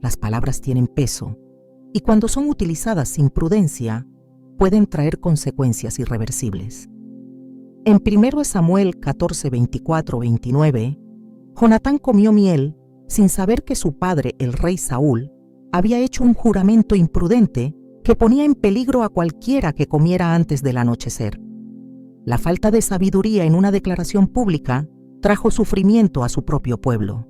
Las palabras tienen peso, y cuando son utilizadas sin prudencia, pueden traer consecuencias irreversibles. En 1 Samuel 14:24-29, Jonatán comió miel sin saber que su padre, el rey Saúl, había hecho un juramento imprudente que ponía en peligro a cualquiera que comiera antes del anochecer. La falta de sabiduría en una declaración pública trajo sufrimiento a su propio pueblo.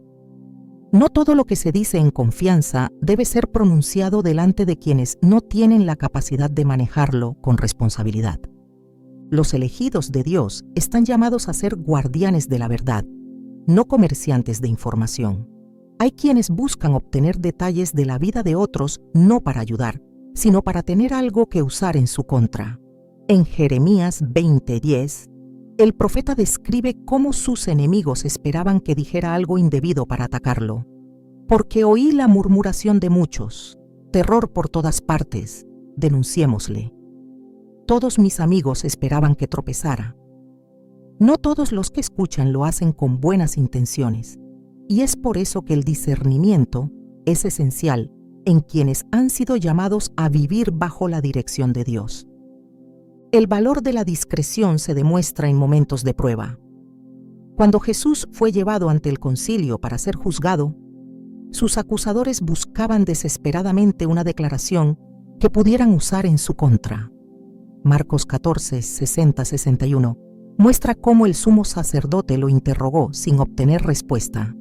No todo lo que se dice en confianza debe ser pronunciado delante de quienes no tienen la capacidad de manejarlo con responsabilidad. Los elegidos de Dios están llamados a ser guardianes de la verdad, no comerciantes de información. Hay quienes buscan obtener detalles de la vida de otros no para ayudar, sino para tener algo que usar en su contra. En Jeremías 20:10, el profeta describe cómo sus enemigos esperaban que dijera algo indebido para atacarlo. «Porque oí la murmuración de muchos, terror por todas partes, denunciémosle. Todos mis amigos esperaban que tropezara». No todos los que escuchan lo hacen con buenas intenciones, y es por eso que el discernimiento es esencial en quienes han sido llamados a vivir bajo la dirección de Dios. El valor de la discreción se demuestra en momentos de prueba. Cuando Jesús fue llevado ante el concilio para ser juzgado, sus acusadores buscaban desesperadamente una declaración que pudieran usar en su contra. Marcos 14:60-61 muestra cómo el sumo sacerdote lo interrogó sin obtener respuesta.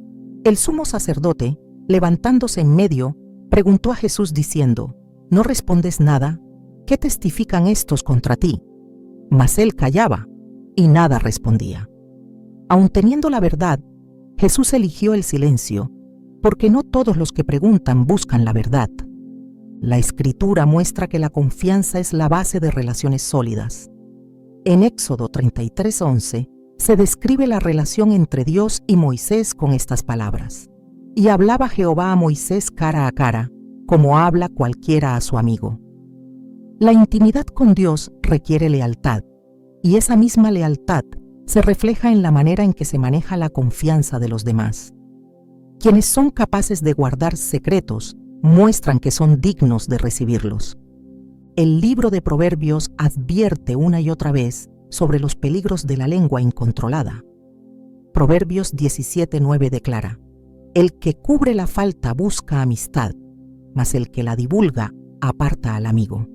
El sumo sacerdote, levantándose en medio, preguntó a Jesús diciendo: «¿No respondes nada? ¿Qué testifican estos contra ti?». Mas él callaba y nada respondía. Aun teniendo la verdad, Jesús eligió el silencio, porque no todos los que preguntan buscan la verdad. La Escritura muestra que la confianza es la base de relaciones sólidas. En Éxodo 33:11 se describe la relación entre Dios y Moisés con estas palabras: «Y hablaba Jehová a Moisés cara a cara, como habla cualquiera a su amigo». La intimidad con Dios requiere lealtad, y esa misma lealtad se refleja en la manera en que se maneja la confianza de los demás. Quienes son capaces de guardar secretos muestran que son dignos de recibirlos. El libro de Proverbios advierte una y otra vez sobre los peligros de la lengua incontrolada. Proverbios 17:9 declara: «El que cubre la falta busca amistad, mas el que la divulga aparta al amigo».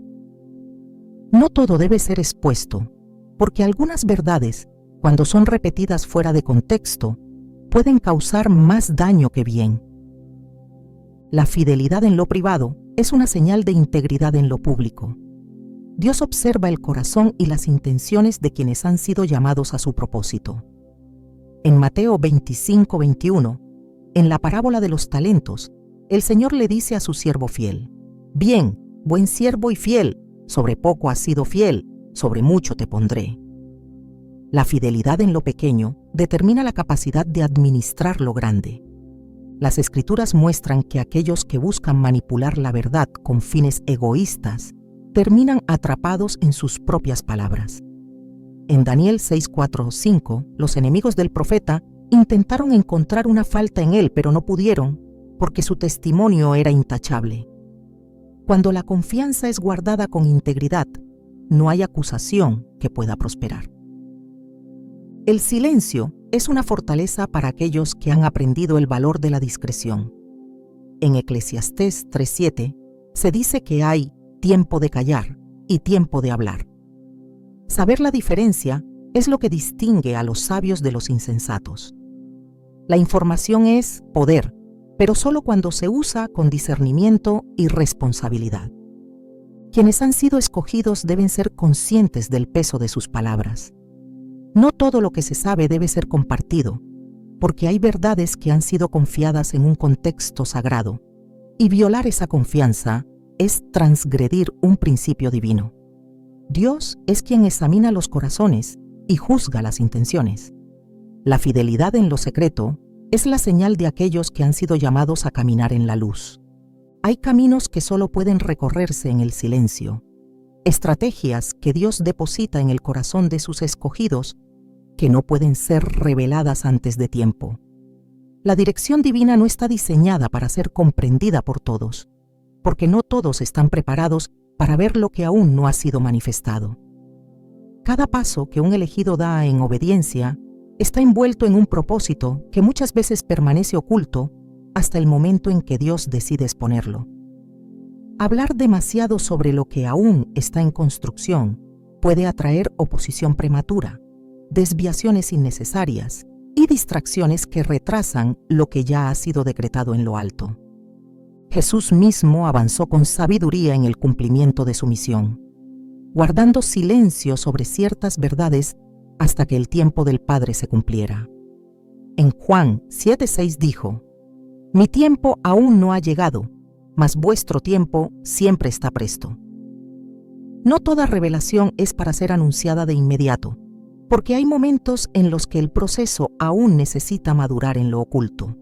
No todo debe ser expuesto, porque algunas verdades, cuando son repetidas fuera de contexto, pueden causar más daño que bien. La fidelidad en lo privado es una señal de integridad en lo público. Dios observa el corazón y las intenciones de quienes han sido llamados a su propósito. En Mateo 25:21, en la parábola de los talentos, el Señor le dice a su siervo fiel: «Bien, buen siervo y fiel, sobre poco has sido fiel, sobre mucho te pondré». La fidelidad en lo pequeño determina la capacidad de administrar lo grande. Las Escrituras muestran que aquellos que buscan manipular la verdad con fines egoístas terminan atrapados en sus propias palabras. En Daniel 6:4-5, los enemigos del profeta intentaron encontrar una falta en él, pero no pudieron, porque su testimonio era intachable. Cuando la confianza es guardada con integridad, no hay acusación que pueda prosperar. El silencio es una fortaleza para aquellos que han aprendido el valor de la discreción. En Eclesiastés 3:7 se dice que hay tiempo de callar y tiempo de hablar. Saber la diferencia es lo que distingue a los sabios de los insensatos. La información es poder, pero solo cuando se usa con discernimiento y responsabilidad. Quienes han sido escogidos deben ser conscientes del peso de sus palabras. No todo lo que se sabe debe ser compartido, porque hay verdades que han sido confiadas en un contexto sagrado, y violar esa confianza es transgredir un principio divino. Dios es quien examina los corazones y juzga las intenciones. La fidelidad en lo secreto es la señal de aquellos que han sido llamados a caminar en la luz. Hay caminos que solo pueden recorrerse en el silencio, estrategias que Dios deposita en el corazón de sus escogidos que no pueden ser reveladas antes de tiempo. La dirección divina no está diseñada para ser comprendida por todos, porque no todos están preparados para ver lo que aún no ha sido manifestado. Cada paso que un elegido da en obediencia está envuelto en un propósito que muchas veces permanece oculto hasta el momento en que Dios decide exponerlo. Hablar demasiado sobre lo que aún está en construcción puede atraer oposición prematura, desviaciones innecesarias y distracciones que retrasan lo que ya ha sido decretado en lo alto. Jesús mismo avanzó con sabiduría en el cumplimiento de su misión, guardando silencio sobre ciertas verdades hasta que el tiempo del Padre se cumpliera. En Juan 7:6 dijo: «Mi tiempo aún no ha llegado, mas vuestro tiempo siempre está presto». No toda revelación es para ser anunciada de inmediato, porque hay momentos en los que el proceso aún necesita madurar en lo oculto.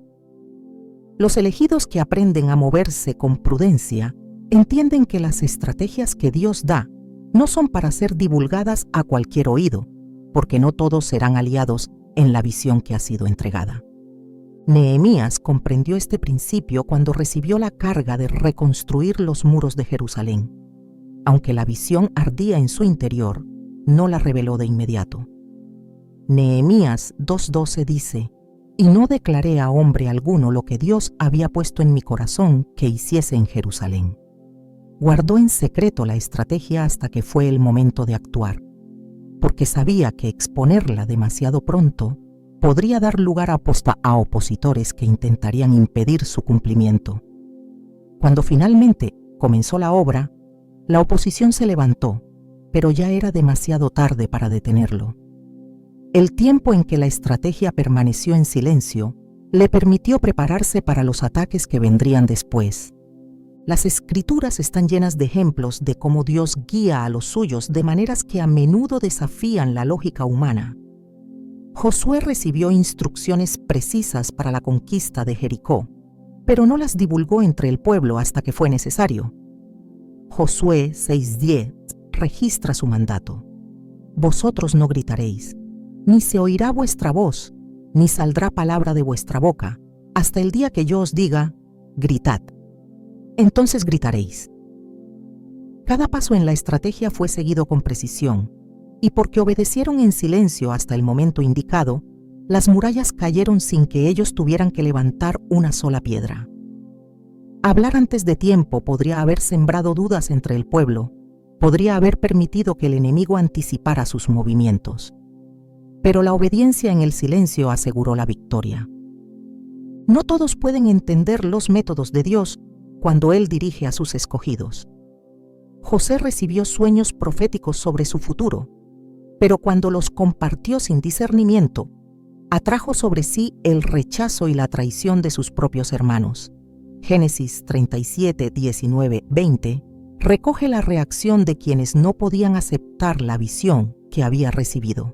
Los elegidos que aprenden a moverse con prudencia entienden que las estrategias que Dios da no son para ser divulgadas a cualquier oído, porque no todos serán aliados en la visión que ha sido entregada. Nehemías comprendió este principio cuando recibió la carga de reconstruir los muros de Jerusalén. Aunque la visión ardía en su interior, no la reveló de inmediato. Nehemías 2:12 dice: «Y no declaré a hombre alguno lo que Dios había puesto en mi corazón que hiciese en Jerusalén». Guardó en secreto la estrategia hasta que fue el momento de actuar, porque sabía que exponerla demasiado pronto podría dar lugar a opositores que intentarían impedir su cumplimiento. Cuando finalmente comenzó la obra, la oposición se levantó, pero ya era demasiado tarde para detenerlo. El tiempo en que la estrategia permaneció en silencio le permitió prepararse para los ataques que vendrían después. Las Escrituras están llenas de ejemplos de cómo Dios guía a los suyos de maneras que a menudo desafían la lógica humana. Josué recibió instrucciones precisas para la conquista de Jericó, pero no las divulgó entre el pueblo hasta que fue necesario. Josué 6:10 registra su mandato: «Vosotros no gritaréis, ni se oirá vuestra voz, ni saldrá palabra de vuestra boca, hasta el día que yo os diga, gritad. Entonces gritaréis». Cada paso en la estrategia fue seguido con precisión, y porque obedecieron en silencio hasta el momento indicado, las murallas cayeron sin que ellos tuvieran que levantar una sola piedra. Hablar antes de tiempo podría haber sembrado dudas entre el pueblo, podría haber permitido que el enemigo anticipara sus movimientos. Pero la obediencia en el silencio aseguró la victoria. No todos pueden entender los métodos de Dios cuando Él dirige a sus escogidos. José recibió sueños proféticos sobre su futuro, pero cuando los compartió sin discernimiento, atrajo sobre sí el rechazo y la traición de sus propios hermanos. Génesis 37, 19, 20 recoge la reacción de quienes no podían aceptar la visión que había recibido.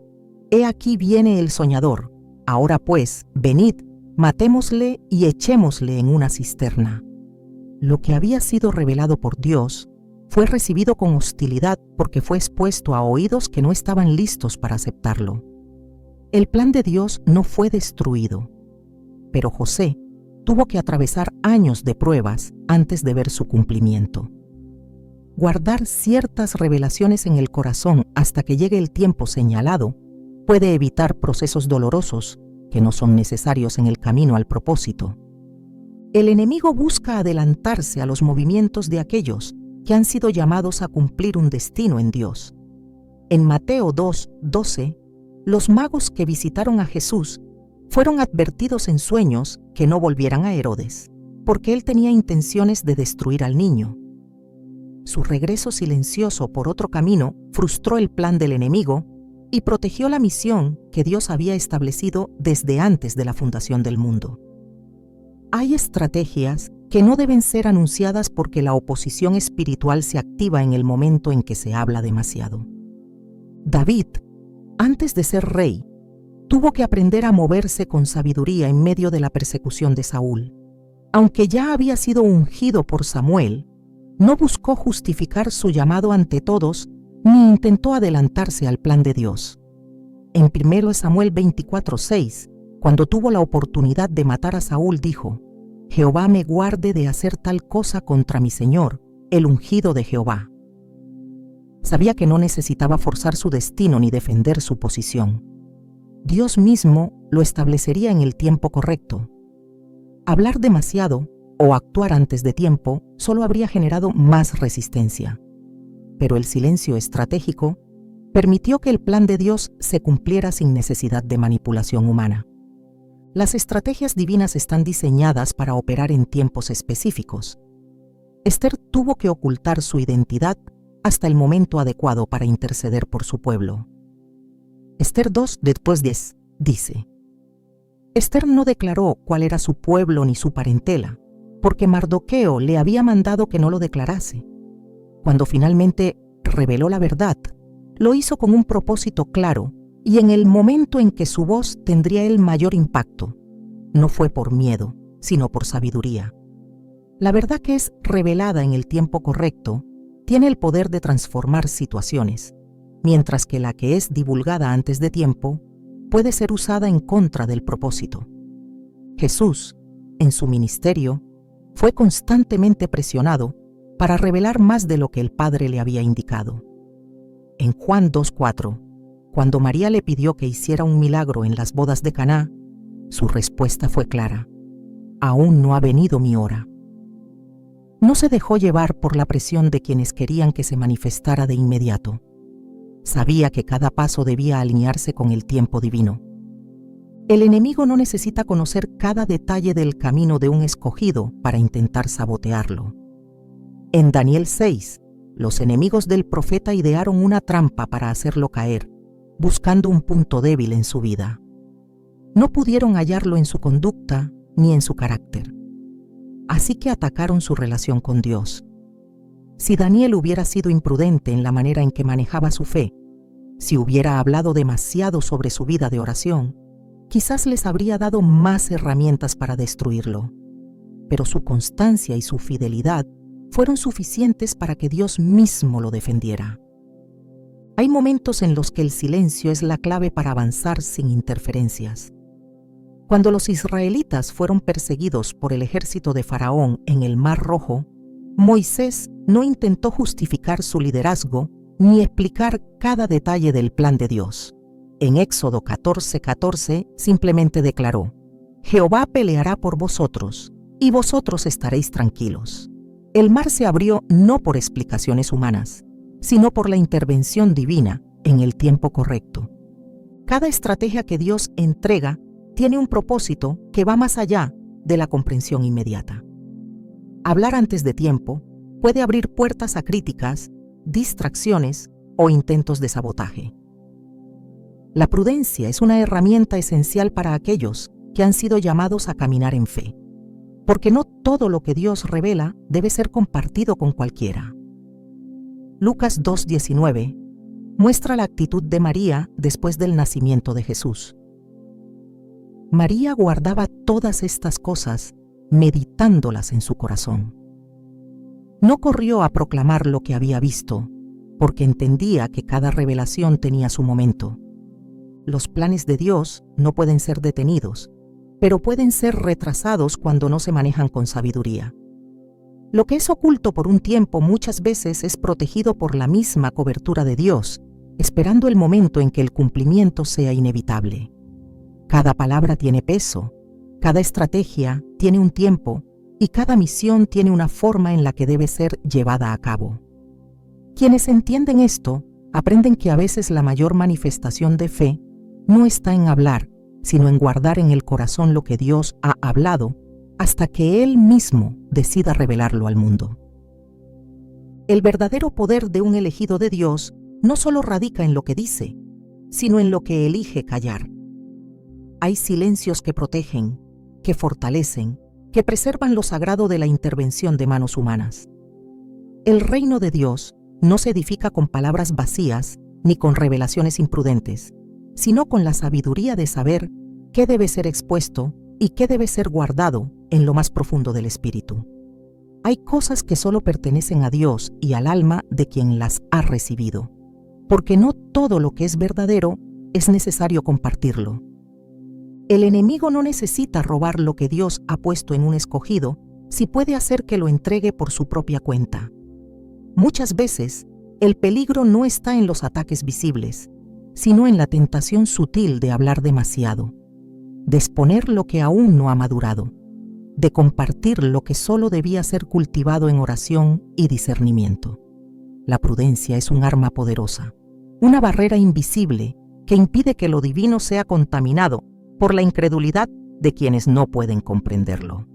«He aquí viene el soñador, ahora pues, venid, matémosle y echémosle en una cisterna». Lo que había sido revelado por Dios fue recibido con hostilidad porque fue expuesto a oídos que no estaban listos para aceptarlo. El plan de Dios no fue destruido, pero José tuvo que atravesar años de pruebas antes de ver su cumplimiento. Guardar ciertas revelaciones en el corazón hasta que llegue el tiempo señalado puede evitar procesos dolorosos que no son necesarios en el camino al propósito. El enemigo busca adelantarse a los movimientos de aquellos que han sido llamados a cumplir un destino en Dios. En Mateo 2:12, los magos que visitaron a Jesús fueron advertidos en sueños que no volvieran a Herodes, porque él tenía intenciones de destruir al niño. Su regreso silencioso por otro camino frustró el plan del enemigo y protegió la misión que Dios había establecido desde antes de la fundación del mundo. Hay estrategias que no deben ser anunciadas porque la oposición espiritual se activa en el momento en que se habla demasiado. David, antes de ser rey, tuvo que aprender a moverse con sabiduría en medio de la persecución de Saúl. Aunque ya había sido ungido por Samuel, no buscó justificar su llamado ante todos ni intentó adelantarse al plan de Dios. En 1 Samuel 24:6, cuando tuvo la oportunidad de matar a Saúl, dijo: «Jehová me guarde de hacer tal cosa contra mi Señor, el ungido de Jehová». Sabía que no necesitaba forzar su destino ni defender su posición. Dios mismo lo establecería en el tiempo correcto. Hablar demasiado o actuar antes de tiempo solo habría generado más resistencia. Pero el silencio estratégico permitió que el plan de Dios se cumpliera sin necesidad de manipulación humana. Las estrategias divinas están diseñadas para operar en tiempos específicos. Esther tuvo que ocultar su identidad hasta el momento adecuado para interceder por su pueblo. Esther 2:10 dice: Esther no declaró cuál era su pueblo ni su parentela, porque Mardoqueo le había mandado que no lo declarase. Cuando finalmente reveló la verdad, lo hizo con un propósito claro y en el momento en que su voz tendría el mayor impacto. No fue por miedo, sino por sabiduría. La verdad que es revelada en el tiempo correcto tiene el poder de transformar situaciones, mientras que la que es divulgada antes de tiempo puede ser usada en contra del propósito. Jesús, en su ministerio, fue constantemente presionado para revelar más de lo que el Padre le había indicado. En Juan 2:4, cuando María le pidió que hiciera un milagro en las bodas de Caná, su respuesta fue clara: «Aún no ha venido mi hora». No se dejó llevar por la presión de quienes querían que se manifestara de inmediato. Sabía que cada paso debía alinearse con el tiempo divino. El enemigo no necesita conocer cada detalle del camino de un escogido para intentar sabotearlo. En Daniel 6, los enemigos del profeta idearon una trampa para hacerlo caer, buscando un punto débil en su vida. No pudieron hallarlo en su conducta ni en su carácter. Así que atacaron su relación con Dios. Si Daniel hubiera sido imprudente en la manera en que manejaba su fe, si hubiera hablado demasiado sobre su vida de oración, quizás les habría dado más herramientas para destruirlo. Pero su constancia y su fidelidad fueron suficientes para que Dios mismo lo defendiera. Hay momentos en los que el silencio es la clave para avanzar sin interferencias. Cuando los israelitas fueron perseguidos por el ejército de Faraón en el Mar Rojo, Moisés no intentó justificar su liderazgo ni explicar cada detalle del plan de Dios. En Éxodo 14:14 simplemente declaró: «Jehová peleará por vosotros, y vosotros estaréis tranquilos». El mar se abrió no por explicaciones humanas, sino por la intervención divina en el tiempo correcto. Cada estrategia que Dios entrega tiene un propósito que va más allá de la comprensión inmediata. Hablar antes de tiempo puede abrir puertas a críticas, distracciones o intentos de sabotaje. La prudencia es una herramienta esencial para aquellos que han sido llamados a caminar en fe, porque no todo lo que Dios revela debe ser compartido con cualquiera. Lucas 2:19 muestra la actitud de María después del nacimiento de Jesús. María guardaba todas estas cosas, meditándolas en su corazón. No corrió a proclamar lo que había visto, porque entendía que cada revelación tenía su momento. Los planes de Dios no pueden ser detenidos, pero pueden ser retrasados cuando no se manejan con sabiduría. Lo que es oculto por un tiempo muchas veces es protegido por la misma cobertura de Dios esperando el momento en que el cumplimiento sea inevitable. Cada palabra tiene peso, cada estrategia tiene un tiempo y cada misión tiene una forma en la que debe ser llevada a cabo. Quienes entienden esto aprenden que a veces la mayor manifestación de fe no está en hablar, sino en guardar en el corazón lo que Dios ha hablado hasta que Él mismo decida revelarlo al mundo. El verdadero poder de un elegido de Dios no solo radica en lo que dice, sino en lo que elige callar. Hay silencios que protegen, que fortalecen, que preservan lo sagrado de la intervención de manos humanas. El reino de Dios no se edifica con palabras vacías ni con revelaciones imprudentes, sino con la sabiduría de saber qué debe ser expuesto y qué debe ser guardado en lo más profundo del espíritu. Hay cosas que solo pertenecen a Dios y al alma de quien las ha recibido, porque no todo lo que es verdadero es necesario compartirlo. El enemigo no necesita robar lo que Dios ha puesto en un escogido si puede hacer que lo entregue por su propia cuenta. Muchas veces, el peligro no está en los ataques visibles, sino en la tentación sutil de hablar demasiado, de exponer lo que aún no ha madurado, de compartir lo que solo debía ser cultivado en oración y discernimiento. La prudencia es un arma poderosa, una barrera invisible que impide que lo divino sea contaminado por la incredulidad de quienes no pueden comprenderlo.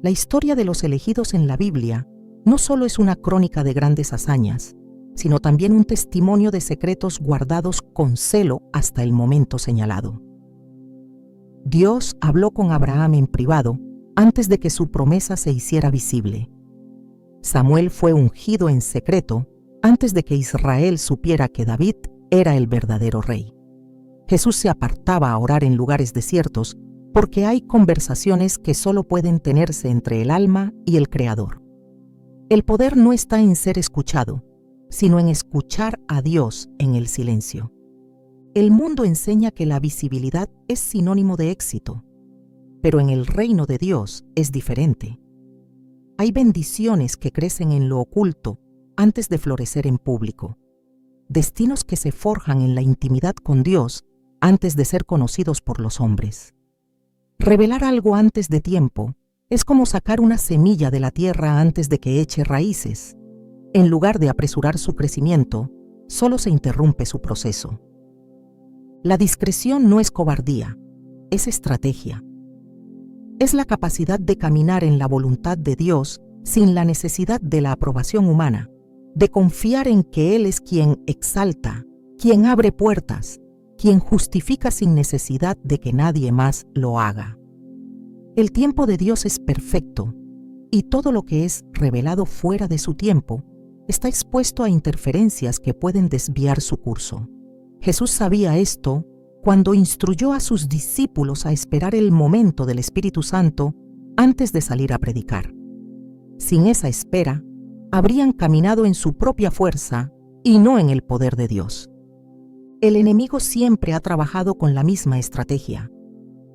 La historia de los elegidos en la Biblia no solo es una crónica de grandes hazañas, sino también un testimonio de secretos guardados con celo hasta el momento señalado. Dios habló con Abraham en privado antes de que su promesa se hiciera visible. Samuel fue ungido en secreto antes de que Israel supiera que David era el verdadero rey. Jesús se apartaba a orar en lugares desiertos porque hay conversaciones que solo pueden tenerse entre el alma y el Creador. El poder no está en ser escuchado, sino en escuchar a Dios en el silencio. El mundo enseña que la visibilidad es sinónimo de éxito, pero en el reino de Dios es diferente. Hay bendiciones que crecen en lo oculto antes de florecer en público, destinos que se forjan en la intimidad con Dios antes de ser conocidos por los hombres. Revelar algo antes de tiempo es como sacar una semilla de la tierra antes de que eche raíces. En lugar de apresurar su crecimiento, solo se interrumpe su proceso. La discreción no es cobardía, es estrategia. Es la capacidad de caminar en la voluntad de Dios sin la necesidad de la aprobación humana, de confiar en que Él es quien exalta, quien abre puertas, quien justifica sin necesidad de que nadie más lo haga. El tiempo de Dios es perfecto, y todo lo que es revelado fuera de su tiempo está expuesto a interferencias que pueden desviar su curso. Jesús sabía esto cuando instruyó a sus discípulos a esperar el momento del Espíritu Santo antes de salir a predicar. Sin esa espera, habrían caminado en su propia fuerza y no en el poder de Dios. El enemigo siempre ha trabajado con la misma estrategia: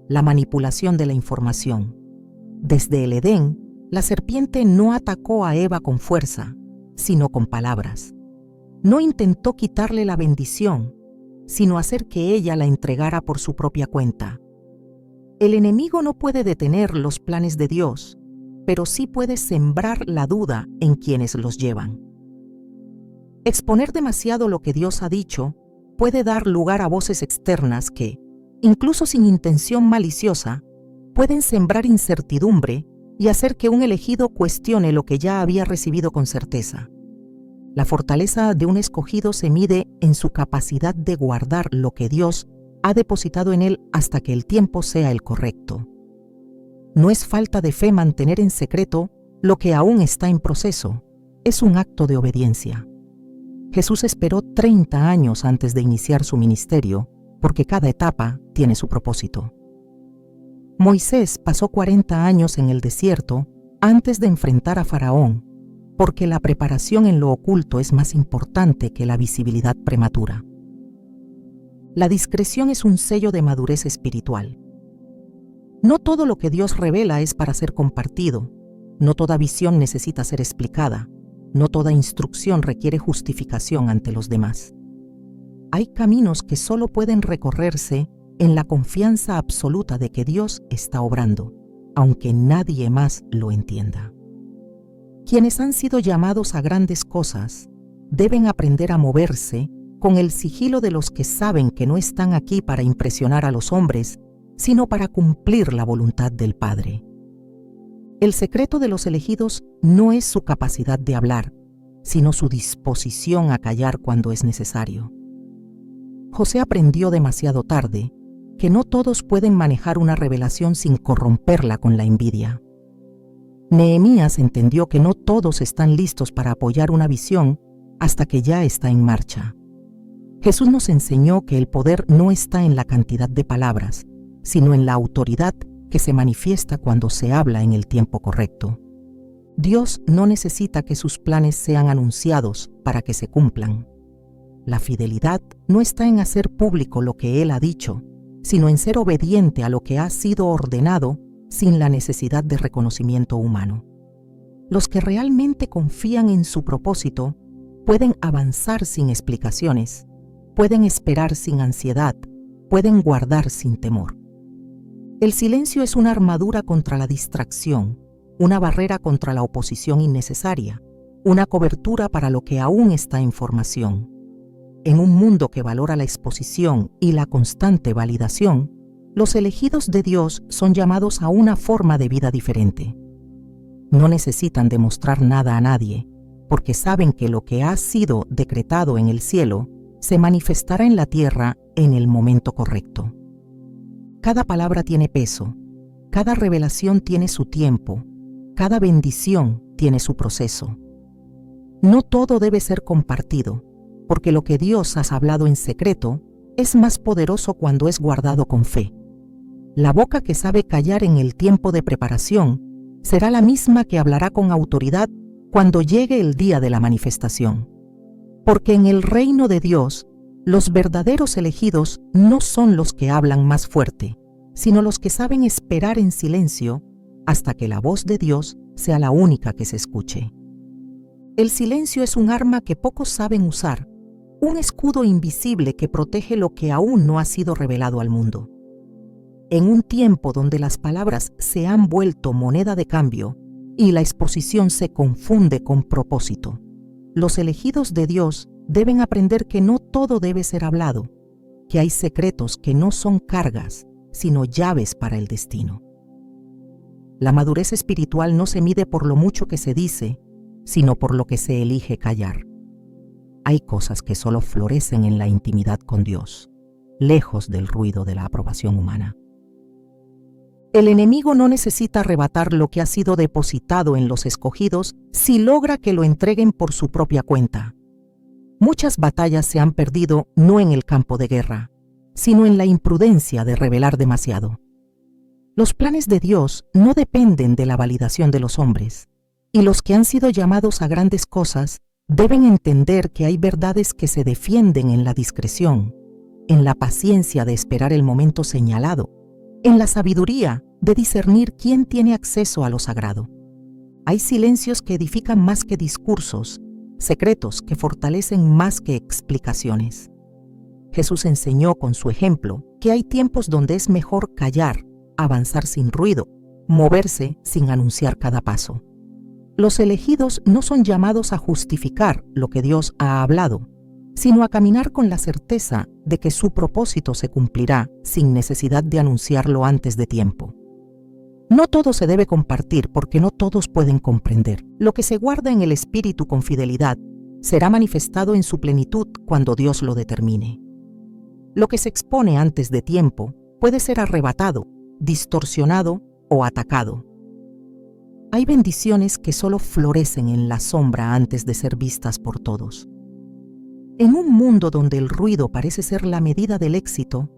la manipulación de la información. Desde el Edén, la serpiente no atacó a Eva con fuerza, sino con palabras. No intentó quitarle la bendición, sino hacer que ella la entregara por su propia cuenta. El enemigo no puede detener los planes de Dios, pero sí puede sembrar la duda en quienes los llevan. Exponer demasiado lo que Dios ha dicho puede dar lugar a voces externas que, incluso sin intención maliciosa, pueden sembrar incertidumbre y hacer que un elegido cuestione lo que ya había recibido con certeza. La fortaleza de un escogido se mide en su capacidad de guardar lo que Dios ha depositado en él hasta que el tiempo sea el correcto. No es falta de fe mantener en secreto lo que aún está en proceso, es un acto de obediencia. Jesús esperó 30 años antes de iniciar su ministerio, porque cada etapa tiene su propósito. Moisés pasó 40 años en el desierto antes de enfrentar a Faraón, porque la preparación en lo oculto es más importante que la visibilidad prematura. La discreción es un sello de madurez espiritual. No todo lo que Dios revela es para ser compartido, no toda visión necesita ser explicada, no toda instrucción requiere justificación ante los demás. hay caminos que solo pueden recorrerse en la confianza absoluta de que Dios está obrando, aunque nadie más lo entienda. Quienes han sido llamados a grandes cosas deben aprender a moverse con el sigilo de los que saben que no están aquí para impresionar a los hombres, sino para cumplir la voluntad del Padre. El secreto de los elegidos no es su capacidad de hablar, sino su disposición a callar cuando es necesario. José aprendió demasiado tarde que no todos pueden manejar una revelación sin corromperla con la envidia. Nehemías entendió que no todos están listos para apoyar una visión hasta que ya está en marcha. Jesús nos enseñó que el poder no está en la cantidad de palabras, sino en la autoridad que se manifiesta cuando se habla en el tiempo correcto. Dios no necesita que sus planes sean anunciados para que se cumplan. La fidelidad no está en hacer público lo que Él ha dicho, sino en ser obediente a lo que ha sido ordenado sin la necesidad de reconocimiento humano. Los que realmente confían en su propósito pueden avanzar sin explicaciones, pueden esperar sin ansiedad, pueden guardar sin temor. El silencio es una armadura contra la distracción, una barrera contra la oposición innecesaria, una cobertura para lo que aún está en formación. En un mundo que valora la exposición y la constante validación, los elegidos de Dios son llamados a una forma de vida diferente. No necesitan demostrar nada a nadie, porque saben que lo que ha sido decretado en el cielo se manifestará en la tierra en el momento correcto. Cada palabra tiene peso, cada revelación tiene su tiempo, cada bendición tiene su proceso. No todo debe ser compartido, porque lo que Dios ha hablado en secreto es más poderoso cuando es guardado con fe. La boca que sabe callar en el tiempo de preparación será la misma que hablará con autoridad cuando llegue el día de la manifestación. Porque en el reino de Dios, los verdaderos elegidos no son los que hablan más fuerte, sino los que saben esperar en silencio hasta que la voz de Dios sea la única que se escuche. El silencio es un arma que pocos saben usar, un escudo invisible que protege lo que aún no ha sido revelado al mundo. En un tiempo donde las palabras se han vuelto moneda de cambio y la exposición se confunde con propósito, los elegidos de Dios deben aprender que no todo debe ser hablado, que hay secretos que no son cargas, sino llaves para el destino. La madurez espiritual no se mide por lo mucho que se dice, sino por lo que se elige callar. Hay cosas que solo florecen en la intimidad con Dios, lejos del ruido de la aprobación humana. El enemigo no necesita arrebatar lo que ha sido depositado en los escogidos si logra que lo entreguen por su propia cuenta. Muchas batallas se han perdido no en el campo de guerra, sino en la imprudencia de revelar demasiado. Los planes de Dios no dependen de la validación de los hombres, y los que han sido llamados a grandes cosas deben entender que hay verdades que se defienden en la discreción, en la paciencia de esperar el momento señalado, en la sabiduría de discernir quién tiene acceso a lo sagrado. Hay silencios que edifican más que discursos, secretos que fortalecen más que explicaciones. Jesús enseñó con su ejemplo que hay tiempos donde es mejor callar, avanzar sin ruido, moverse sin anunciar cada paso. Los elegidos no son llamados a justificar lo que Dios ha hablado, sino a caminar con la certeza de que su propósito se cumplirá sin necesidad de anunciarlo antes de tiempo. No todo se debe compartir porque no todos pueden comprender. Lo que se guarda en el espíritu con fidelidad será manifestado en su plenitud cuando Dios lo determine. Lo que se expone antes de tiempo puede ser arrebatado, distorsionado o atacado. Hay bendiciones que solo florecen en la sombra antes de ser vistas por todos. En un mundo donde el ruido parece ser la medida del éxito,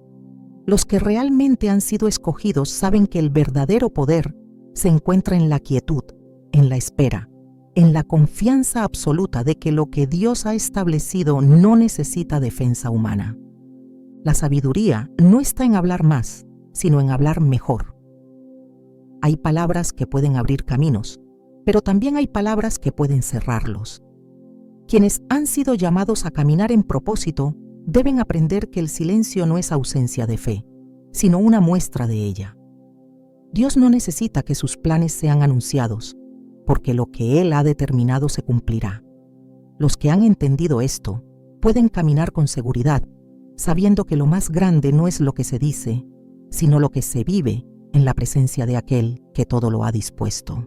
los que realmente han sido escogidos saben que el verdadero poder se encuentra en la quietud, en la espera, en la confianza absoluta de que lo que Dios ha establecido no necesita defensa humana. La sabiduría no está en hablar más, sino en hablar mejor. Hay palabras que pueden abrir caminos, pero también hay palabras que pueden cerrarlos. Quienes han sido llamados a caminar en propósito deben aprender que el silencio no es ausencia de fe, sino una muestra de ella. Dios no necesita que sus planes sean anunciados, porque lo que Él ha determinado se cumplirá. Los que han entendido esto pueden caminar con seguridad, sabiendo que lo más grande no es lo que se dice, sino lo que se vive en la presencia de aquel que todo lo ha dispuesto.